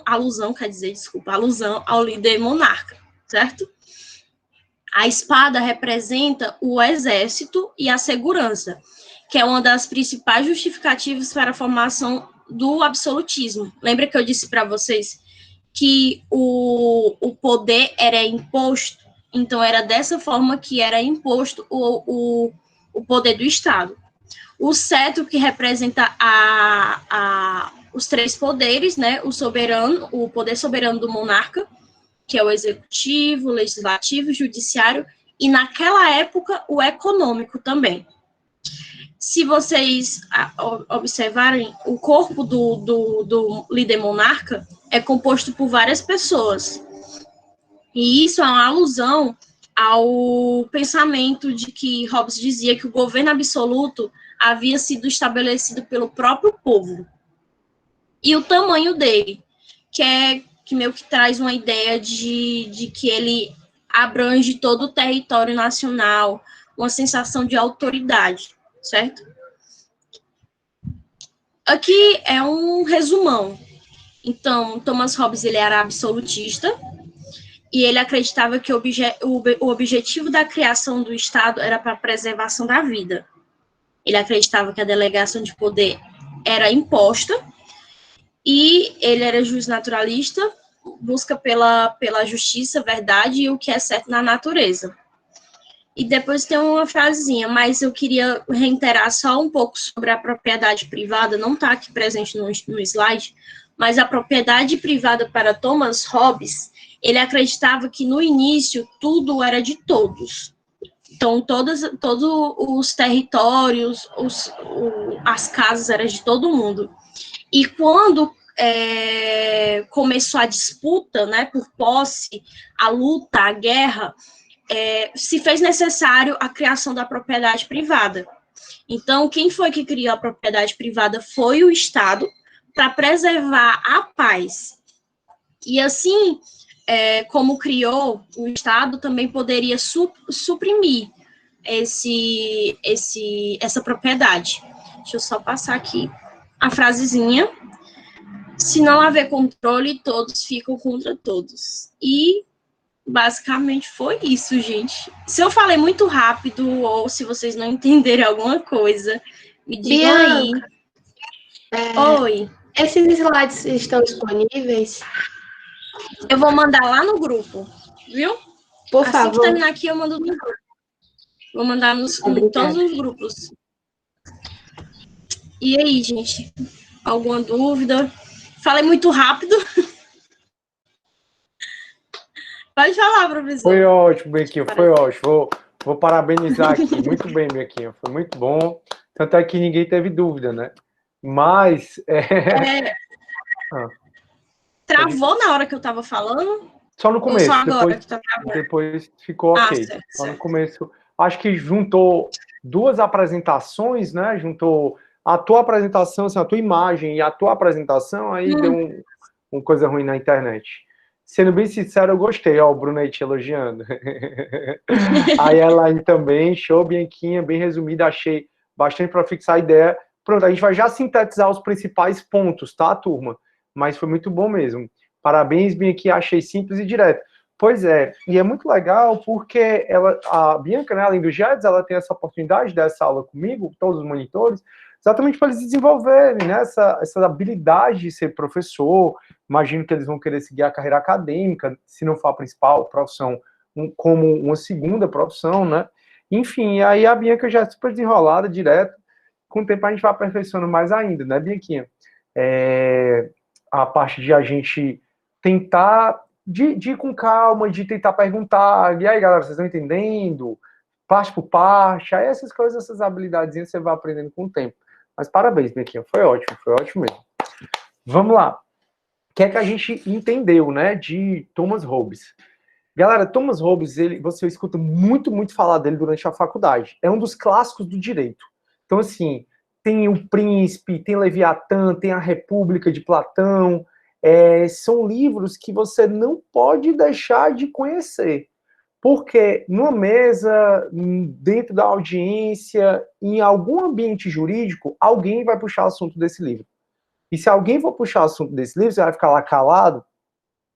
alusão ao líder monarca, certo? A espada representa o exército e a segurança, que é uma das principais justificativas para a formação do absolutismo. Lembra que eu disse para vocês que o poder era imposto? Então, era dessa forma que era imposto o poder do Estado. O cetro, que representa os três poderes, né? O poder soberano do monarca, que é o executivo, o legislativo, o judiciário, e naquela época o econômico também. Se vocês observarem, o corpo do líder monarca é composto por várias pessoas. E isso é uma alusão ao pensamento de que Hobbes dizia que o governo absoluto havia sido estabelecido pelo próprio povo. E o tamanho dele, que meio que traz uma ideia de que ele abrange todo o território nacional, uma sensação de autoridade, certo? Aqui é um resumão. Então, Thomas Hobbes, ele era absolutista, e ele acreditava que o objetivo da criação do Estado era para a preservação da vida. Ele acreditava que a delegação de poder era imposta, e ele era juiz naturalista, busca pela justiça, verdade e o que é certo na natureza. E depois tem uma frasezinha, mas eu queria reiterar só um pouco sobre a propriedade privada, não está aqui presente no slide, mas a propriedade privada para Thomas Hobbes, ele acreditava que no início tudo era de todos. Então, todos os territórios, as casas eram de todo mundo. E quando começou a disputa, né, por posse, a luta, a guerra, se fez necessário a criação da propriedade privada. Então, quem foi que criou a propriedade privada foi o Estado, para preservar a paz. E assim, como criou, o Estado também poderia suprimir essa propriedade. Deixa eu só passar aqui a frasezinha. Se não haver controle, todos ficam contra todos. E basicamente foi isso, gente. Se eu falei muito rápido ou se vocês não entenderem alguma coisa, me digam aí. Oi.
Esses slides estão disponíveis?
Eu vou mandar lá no grupo, viu?
Por
assim
favor.
que terminar aqui, eu mando no grupo. Vou mandar em todos os grupos. E aí, gente? Alguma dúvida? Falei muito rápido. Pode falar, professor.
Foi ótimo, Bianquinho, foi ótimo. Vou parabenizar aqui. Muito bem, Bianquinho. Foi muito bom. Tanto é que ninguém teve dúvida, né? Mas...
Travou na hora que eu estava falando?
Só no começo.
Ou só agora que tá travando?
Depois ficou ok.
Certo,
só no começo. Acho que juntou duas apresentações, né? Juntou a tua apresentação, assim, a tua imagem e a tua apresentação, aí deu uma coisa ruim na internet. Sendo bem sincero, eu gostei. Ó, o Bruno aí te elogiando. Aí ela aí também, show, Bianquinha, bem resumida, achei bastante para fixar a ideia. Pronto, a gente vai já sintetizar os principais pontos, tá, turma? Mas foi muito bom mesmo. Parabéns, Bianquinha, achei simples e direto. Pois é, e é muito legal porque a Bianca, né, além do GEDS, ela tem essa oportunidade dessa aula comigo, todos os monitores, exatamente para eles desenvolverem, né, essa habilidade de ser professor. Imagino que eles vão querer seguir a carreira acadêmica, se não for a principal profissão, como uma segunda profissão, né? Enfim, aí a Bianca já é super desenrolada, direto. Com o tempo a gente vai aperfeiçoando mais ainda, né, Bianquinha? A parte de a gente tentar, de ir com calma, de tentar perguntar, e aí, galera, vocês estão entendendo? Parte por parte, aí essas coisas, essas habilidades você vai aprendendo com o tempo. Mas parabéns, Bianquinha, foi ótimo mesmo. Vamos lá. O que é que a gente entendeu, né, de Thomas Hobbes? Galera, Thomas Hobbes, você escuta muito falar dele durante a faculdade. É um dos clássicos do direito. Então, assim, tem o Príncipe, tem Leviatã, tem a República de Platão. São livros que você não pode deixar de conhecer. Porque numa mesa, dentro da audiência, em algum ambiente jurídico, alguém vai puxar assunto desse livro. E se alguém for puxar assunto desse livro, você vai ficar lá calado,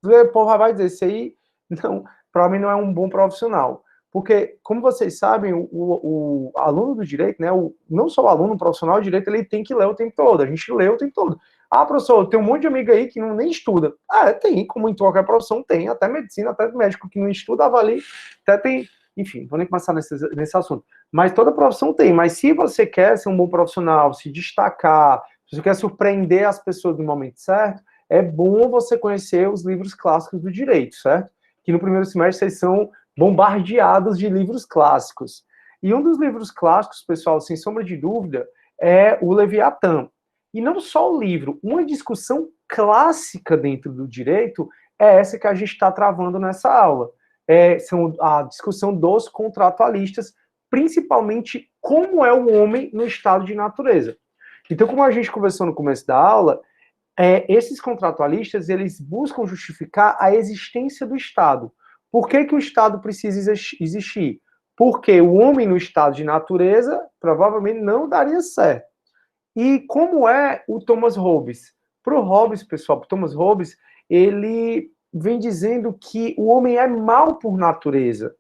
o povo vai dizer, isso aí, não, para mim não é um bom profissional. Porque, como vocês sabem, o aluno do direito, né, não só o aluno, o profissional de direito, ele tem que ler o tempo todo, a gente lê o tempo todo. Ah, professor, tem um monte de amigo aí que nem estuda. Tem, como em qualquer profissão, tem, até medicina, até médico que não estuda, avalia, até tem, enfim, vou nem começar nesse assunto. Mas toda profissão tem, mas se você quer ser um bom profissional, se destacar, se você quer surpreender as pessoas no momento certo, é bom você conhecer os livros clássicos do direito, certo? Que no primeiro semestre vocês são bombardeados de livros clássicos. E um dos livros clássicos, pessoal, sem sombra de dúvida, é o Leviatã. E não só o livro, uma discussão clássica dentro do direito é essa que a gente está travando nessa aula. São a discussão dos contratualistas, principalmente como é o homem no estado de natureza. Então, como a gente conversou no começo da aula, esses contratualistas, eles buscam justificar a existência do Estado. Por que o Estado precisa existir? Porque o homem no estado de natureza provavelmente não daria certo. E como é o Thomas Hobbes? Para o Hobbes, pessoal, para o Thomas Hobbes, ele vem dizendo que o homem é mau por natureza.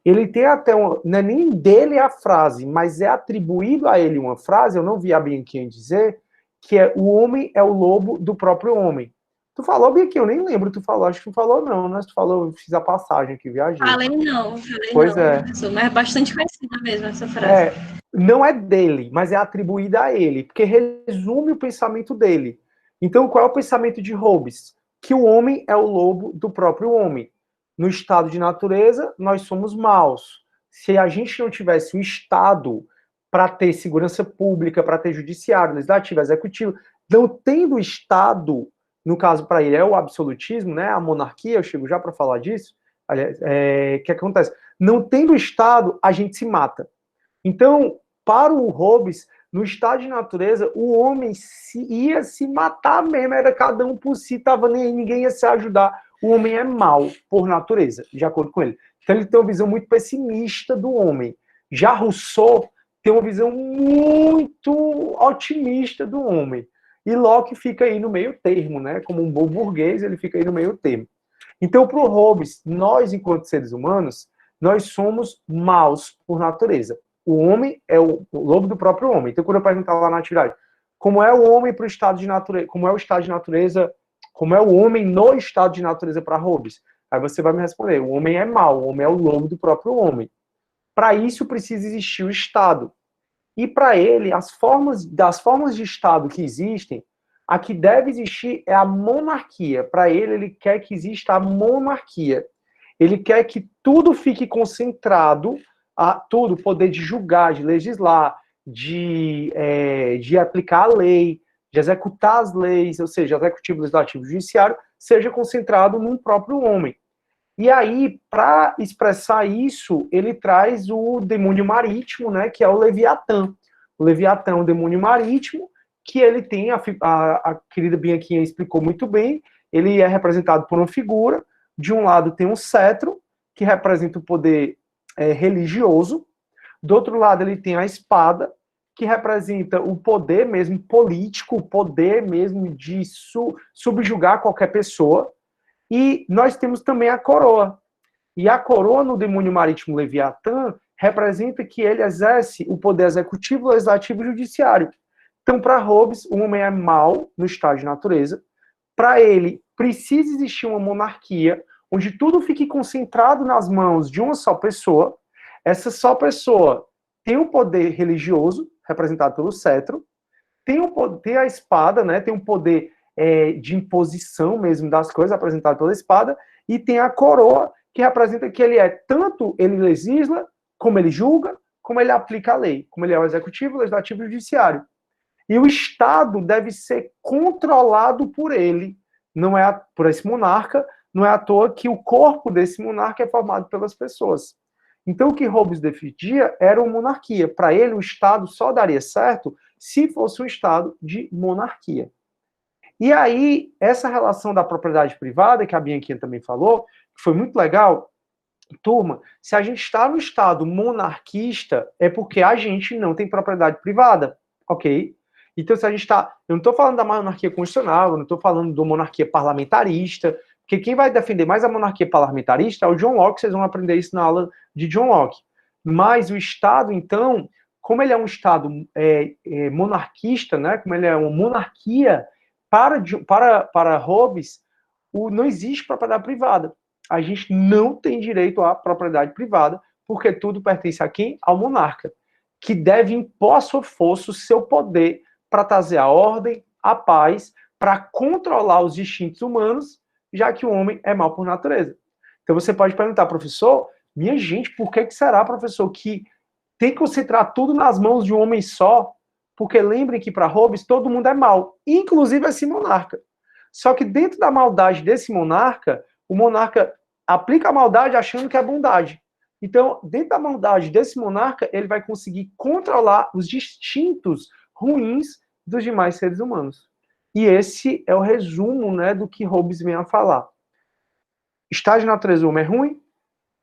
Ele tem até não é nem dele a frase, mas é atribuído a ele uma frase, eu não vi a Bianquinha dizer, que o homem é o lobo do próprio homem. Tu falou, Bianquinha? Eu nem lembro, tu falou, acho que tu falou não, né? Tu falou, eu fiz a passagem aqui, viajei.
Falei não,
pois
não.
É.
Mas é bastante conhecida mesmo essa frase.
Não é dele, mas é atribuída a ele, porque resume o pensamento dele. Então, qual é o pensamento de Hobbes? Que o homem é o lobo do próprio homem. No estado de natureza, nós somos maus. Se a gente não tivesse um Estado para ter segurança pública, para ter judiciário, legislativo, executivo, não tendo Estado, no caso para ele é o absolutismo, né, a monarquia, eu chego já para falar disso, o que acontece? Não tendo Estado, a gente se mata. Então, para o Hobbes, no estado de natureza, o homem ia se matar mesmo, era cada um por si, ninguém ia se ajudar. O homem é mau, por natureza, de acordo com ele. Então, ele tem uma visão muito pessimista do homem. Já Rousseau tem uma visão muito otimista do homem. E Locke fica aí no meio termo, né? Como um bom burguês, ele fica aí no meio termo. Então, para o Hobbes, nós, enquanto seres humanos, nós somos maus por natureza. O homem é o lobo do próprio homem. Então, quando eu perguntar lá na atividade, como é o homem para o estado de natureza, como é o estado de natureza, como é o homem no estado de natureza para Hobbes? Aí você vai me responder, o homem é mau, o homem é o lobo do próprio homem. Para isso precisa existir o Estado. E para ele, das formas de Estado que existem, a que deve existir é a monarquia. Para ele, ele quer que exista a monarquia. Ele quer que tudo fique concentrado, tudo, o poder de julgar, de legislar, de aplicar a lei, de executar as leis, ou seja, executivo, legislativo e judiciário, seja concentrado num próprio homem. E aí, para expressar isso, ele traz o demônio marítimo, né, que é o Leviatã. O Leviatã é um demônio marítimo, que ele tem, a querida Bianquinha explicou muito bem, ele é representado por uma figura, de um lado tem um cetro, que representa o poder religioso, do outro lado ele tem a espada, que representa o poder mesmo político, o poder mesmo de subjugar qualquer pessoa, e nós temos também a coroa. E a coroa no demônio marítimo Leviatã representa que ele exerce o poder executivo, legislativo e judiciário. Então, para Hobbes, o homem é mau no estado de natureza. Para ele, precisa existir uma monarquia, onde tudo fique concentrado nas mãos de uma só pessoa. Essa só pessoa tem o poder religioso, representado pelo cetro, tem a espada, né, tem um poder de imposição mesmo das coisas, apresentado pela espada, e tem a coroa, que representa que ele legisla, como ele julga, como ele aplica a lei, como ele é o executivo, legislativo e judiciário. E o Estado deve ser controlado por ele, não é por esse monarca, não é à toa que o corpo desse monarca é formado pelas pessoas. Então, o que Hobbes defendia era uma monarquia. Para ele, o Estado só daria certo se fosse um Estado de monarquia. E aí, essa relação da propriedade privada, que a Bianquinha também falou, que foi muito legal, turma, se a gente está no Estado monarquista, é porque a gente não tem propriedade privada, ok? Então, se a gente está... Eu não estou falando da monarquia constitucional, eu não estou falando da monarquia parlamentarista, porque quem vai defender mais a monarquia parlamentarista é o John Locke, vocês vão aprender isso na aula de John Locke. Mas o Estado, então, como ele é um Estado monarquista, né, como ele é uma monarquia, para Hobbes, não existe propriedade privada. A gente não tem direito à propriedade privada, porque tudo pertence a quem? Ao monarca, que deve impor a seu força, seu poder, para trazer a ordem, a paz, para controlar os instintos humanos, já que o homem é mau por natureza. Então você pode perguntar, professor, minha gente, por que será, professor, que tem que concentrar tudo nas mãos de um homem só? Porque lembrem que para Hobbes todo mundo é mau, inclusive esse monarca. Só que dentro da maldade desse monarca, o monarca aplica a maldade achando que é bondade. Então, dentro da maldade desse monarca, ele vai conseguir controlar os instintos ruins dos demais seres humanos. E esse é o resumo, né, do que Hobbes vem a falar. Estado de natureza do homem é ruim,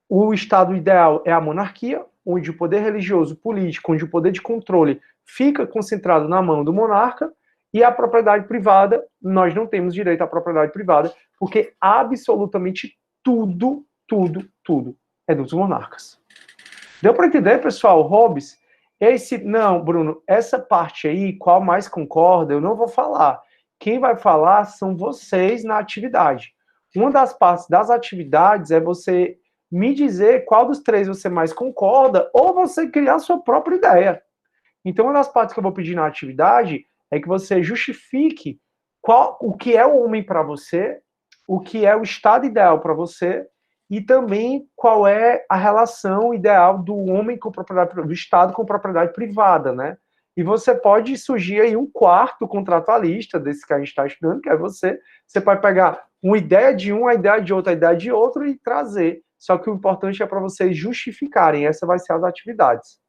o estado ideal é a monarquia, onde o poder religioso, político, onde o poder de controle fica concentrado na mão do monarca, e a propriedade privada, nós não temos direito à propriedade privada, porque absolutamente tudo é dos monarcas. Deu para entender, pessoal? Hobbes, não, Bruno, essa parte aí, qual mais concorda, eu não vou falar. Quem vai falar são vocês na atividade. Uma das partes das atividades é você me dizer qual dos três você mais concorda, ou você criar a sua própria ideia. Então, uma das partes que eu vou pedir na atividade é que você justifique o que é o homem para você, o que é o estado ideal para você, e também qual é a relação ideal do homem com propriedade, do Estado com propriedade privada, né? E você pode surgir aí um quarto contratualista desse que a gente está estudando, que é você. Você pode pegar uma ideia de um, a ideia de outro, a ideia de outro e trazer. Só que o importante é para vocês justificarem. Essa vai ser as atividades.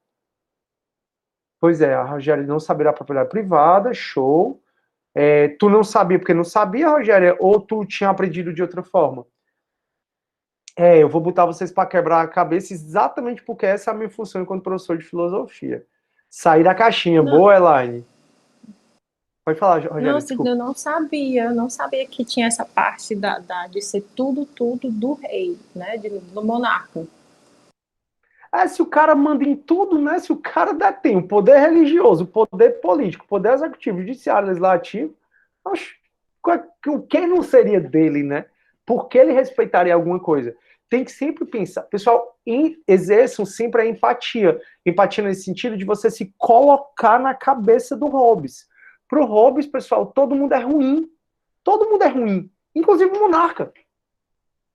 Pois é, a Rogéria não saberá a propriedade privada, show. Tu não sabia porque não sabia, Rogéria, ou tu tinha aprendido de outra forma? Eu vou botar vocês para quebrar a cabeça exatamente porque essa é a minha função enquanto professor de filosofia. Sair da caixinha. Não. Boa, Elaine. Pode falar, Rogério,
Nossa,
desculpa.
eu não sabia que tinha essa parte de ser tudo do rei, né, do monarca.
Se o cara manda em tudo, né? Se o cara detém o poder religioso, o poder político, o poder executivo, judiciário, legislativo, oxe, o que não seria dele, né? Por que ele respeitaria alguma coisa? Tem que sempre pensar. Pessoal, exerçam sempre a empatia. Empatia nesse sentido de você se colocar na cabeça do Hobbes. Pro Hobbes, pessoal, todo mundo é ruim. Todo mundo é ruim. Inclusive o monarca.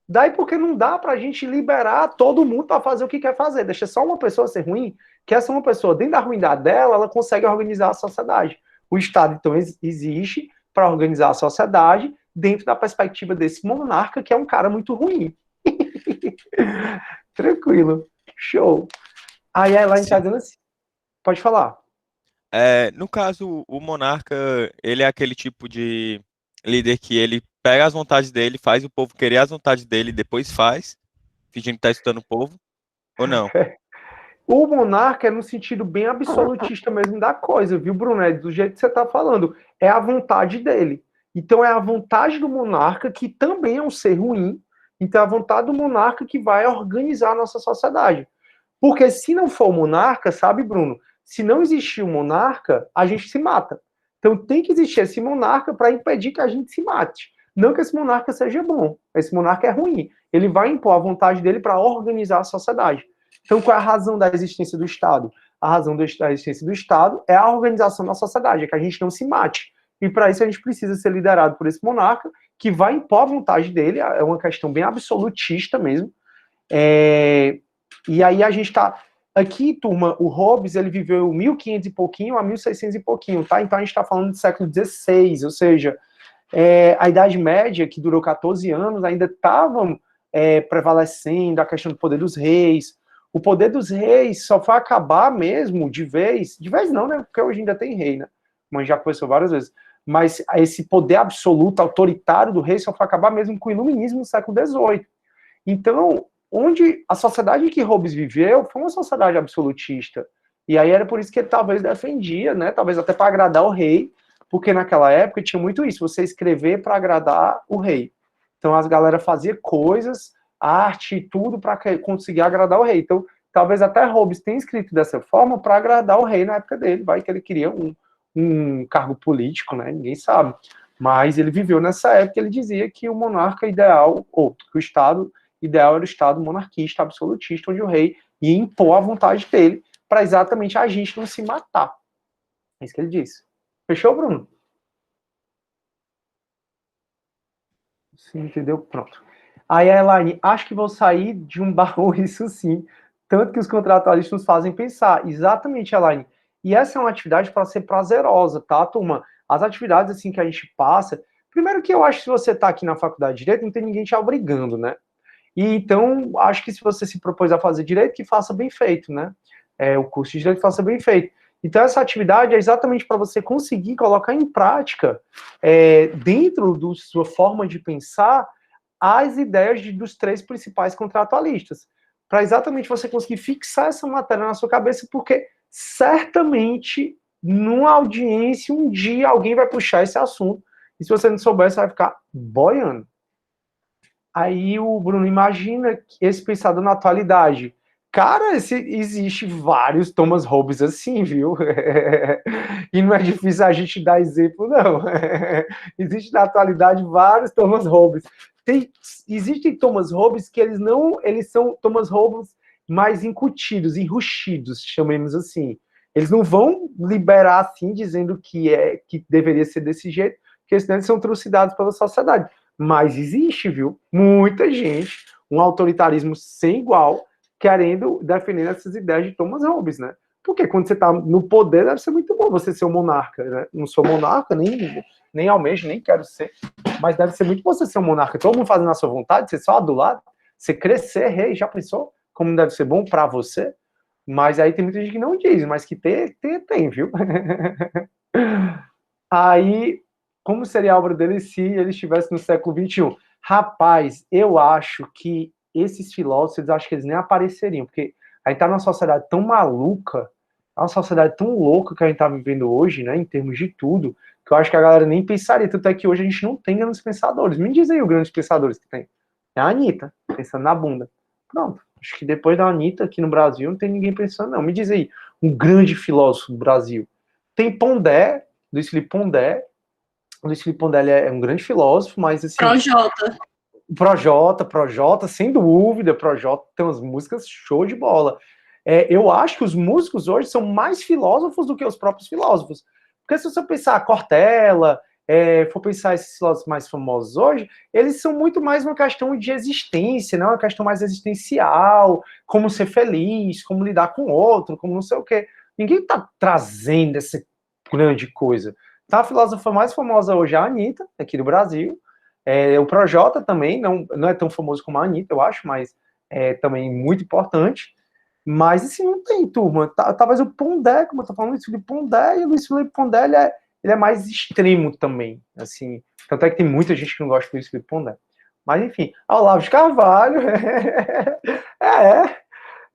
Daí porque não dá pra gente liberar todo mundo para fazer o que quer fazer. Deixa só uma pessoa ser ruim, que essa uma pessoa, dentro da ruindade dela, ela consegue organizar a sociedade. O Estado, então, existe para organizar a sociedade dentro da perspectiva desse monarca, que é um cara muito ruim. Tranquilo. Show. Aí ela está dizendo assim. Pode falar.
No caso, o monarca, ele é aquele tipo de líder que ele pega as vontades dele, faz o povo querer as vontades dele, depois faz, fingindo que tá escutando o povo, ou não?
O monarca é no sentido bem absolutista mesmo da coisa, viu, Bruno? É do jeito que você está falando. É a vontade dele. Então é a vontade do monarca, que também é um ser ruim. Então é a vontade do monarca que vai organizar a nossa sociedade. Porque se não for o monarca, sabe, Bruno? Se não existir o monarca, a gente se mata. Então tem que existir esse monarca para impedir que a gente se mate. Não que esse monarca seja bom. Esse monarca é ruim. Ele vai impor a vontade dele para organizar a sociedade. Então, qual é a razão da existência do Estado? A razão da existência do Estado é a organização da sociedade, é que a gente não se mate. E para isso a gente precisa ser liderado por esse monarca, que vai impor a vontade dele, é uma questão bem absolutista mesmo. E aí a gente está... Aqui, turma, o Hobbes, ele viveu 1500 e pouquinho a 1600 e pouquinho, tá? Então a gente está falando do século XVI, ou seja, a Idade Média, que durou 14 anos, ainda estavam prevalecendo a questão do poder dos reis. O poder dos reis só foi acabar mesmo de vez não, né? Porque hoje ainda tem rei, né? Mas já conversou várias vezes. Mas esse poder absoluto, autoritário do rei só foi acabar mesmo com o iluminismo no século XVIII. Então, onde a sociedade em que Hobbes viveu foi uma sociedade absolutista. E aí era por isso que ele talvez defendia, né? Talvez até para agradar o rei, porque naquela época tinha muito isso, você escrever para agradar o rei. Então as galera fazia coisas, arte e tudo para conseguir agradar o rei. Então, talvez até Hobbes tenha escrito dessa forma para agradar o rei na época dele, vai que ele queria um cargo político, né? Ninguém sabe. Mas ele viveu nessa época, ele dizia que o monarca ideal, ou que o Estado ideal era o Estado monarquista, absolutista, onde o rei ia impor a vontade dele para exatamente a gente não se matar. É isso que ele disse. Fechou, Bruno? Sim, entendeu? Pronto. Aí a Elaine, acho que vou sair de um baú, isso sim. Tanto que os contratualistas nos fazem pensar. Exatamente, Elaine. E essa é uma atividade para ser prazerosa, tá, turma? As atividades assim que a gente passa. Primeiro que eu acho que se você está aqui na faculdade de Direito, não tem ninguém te obrigando, né? E então, acho que se você se propôs a fazer direito, que faça bem feito, né? O curso de direito faça bem feito. Então, essa atividade é exatamente para você conseguir colocar em prática, dentro da sua forma de pensar, as ideias dos três principais contratualistas. Para exatamente você conseguir fixar essa matéria na sua cabeça, porque certamente, numa audiência, um dia alguém vai puxar esse assunto, e se você não souber, você vai ficar boiando. Aí o Bruno imagina esse pensador na atualidade. Cara, existe vários Thomas Hobbes assim, viu? E não é difícil a gente dar exemplo, não. Existe na atualidade vários Thomas Hobbes. Existem Thomas Hobbes que eles são Thomas Hobbes mais incutidos, enrustidos, chamemos assim. Eles não vão liberar assim, dizendo que deveria ser desse jeito, porque senão eles são trucidados pela sociedade. Mas existe, viu? Muita gente, um autoritarismo sem igual, querendo defender essas ideias de Thomas Hobbes, né? Porque quando você está no poder, deve ser muito bom você ser um monarca, né? Não sou monarca, nem almejo, nem quero ser, mas deve ser muito bom você ser um monarca. Todo mundo fazendo a sua vontade, você só adulado, você crescer rei, já pensou como deve ser bom para você? Mas aí tem muita gente que não diz, mas que tem, viu? Aí, como seria a obra dele se ele estivesse no século XXI? Rapaz, eu acho que esses filósofos, acho que eles nem apareceriam, porque aí tá numa sociedade tão maluca É uma sociedade tão louca que a gente tá vivendo hoje, né, em termos de tudo, que eu acho que a galera nem pensaria. Tanto é que hoje a gente não tem grandes pensadores. Me diz aí os grandes pensadores que tem. É a Anitta, pensando na bunda. Pronto. Acho que depois da Anitta aqui no Brasil não tem ninguém pensando, não. Me diz aí, um grande filósofo do Brasil. Tem Pondé, Luiz Felipe Pondé. O Luiz Felipe Pondé é um grande filósofo, mas assim... Projota, sem dúvida. Projota tem umas músicas show de bola. Eu acho que os músicos hoje são mais filósofos do que os próprios filósofos. Porque se você pensar Cortella, for pensar esses filósofos mais famosos hoje, eles são muito mais uma questão de existência, né? Uma questão mais existencial, como ser feliz, como lidar com o outro, como não sei o quê. Ninguém está trazendo essa grande coisa. Tá, a filósofa mais famosa hoje é a Anitta, aqui do Brasil. O Projota também, não é tão famoso como a Anitta, eu acho, mas é também muito importante. Mas, assim, não tem, turma. Talvez o Pondé, como eu tô falando, o Luiz Felipe Pondé, e o Luiz Felipe Pondé, ele é mais extremo também, assim. Tanto é que tem muita gente que não gosta do Luiz Felipe Pondé. Mas, enfim, Olavo de Carvalho,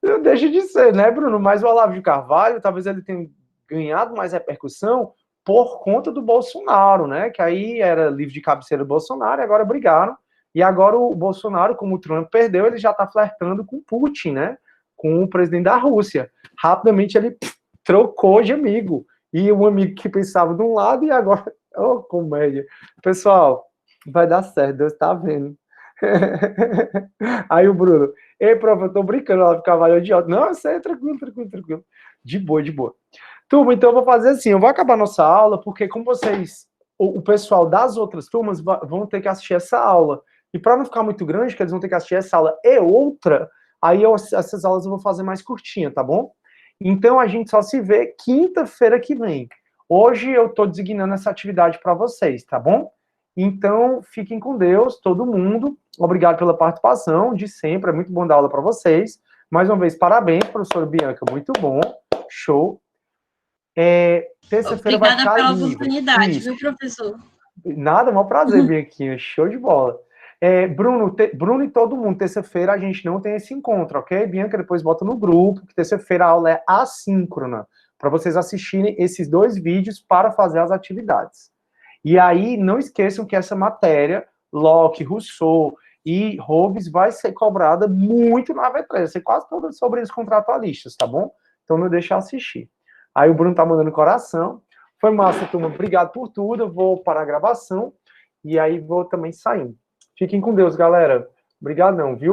não deixa de ser, né, Bruno? Mas o Olavo de Carvalho, talvez ele tenha ganhado mais repercussão por conta do Bolsonaro, né? Que aí era livre de cabeceira do Bolsonaro, e agora brigaram. E agora o Bolsonaro, como o Trump perdeu, ele já tá flertando com Putin, né? Com o presidente da Rússia. Rapidamente ele trocou de amigo. E um amigo que pensava de um lado e agora... Oh, comédia. Pessoal, vai dar certo, Deus tá vendo. Aí o Bruno, ei, prof, eu tô brincando, ela ficava idiota. Não, eu sei, tranquilo. De boa. Turma, então eu vou fazer assim, eu vou acabar nossa aula, porque como vocês, o pessoal das outras turmas vão ter que assistir essa aula. E para não ficar muito grande, que eles vão ter que assistir essa aula e outra, aí essas aulas eu vou fazer mais curtinha, tá bom? Então a gente só se vê quinta-feira que vem. Hoje eu tô designando essa atividade para vocês, tá bom? Então, fiquem com Deus, todo mundo. Obrigado pela participação, de sempre. É muito bom dar aula para vocês. Mais uma vez, parabéns, professora Bianca. Muito bom. Show. Terça-feira vai ficar
pela
livre.
oportunidade, viu, professor?
Nada, maior prazer, Bianquinha. Show de bola. Bruno e todo mundo, terça-feira a gente não tem esse encontro, ok? Bianca, depois bota no grupo, que terça-feira a aula é assíncrona, para vocês assistirem esses 2 vídeos para fazer as atividades. E aí, não esqueçam que essa matéria, Locke, Rousseau e Hobbes, vai ser cobrada muito na V3, vai ser quase toda sobre os contratualistas, tá bom? Então não deixa assistir. Aí o Bruno tá mandando coração. Foi massa, turma. Obrigado por tudo. Eu vou parar a gravação e aí vou também saindo. Fiquem com Deus, galera. Obrigadão, viu?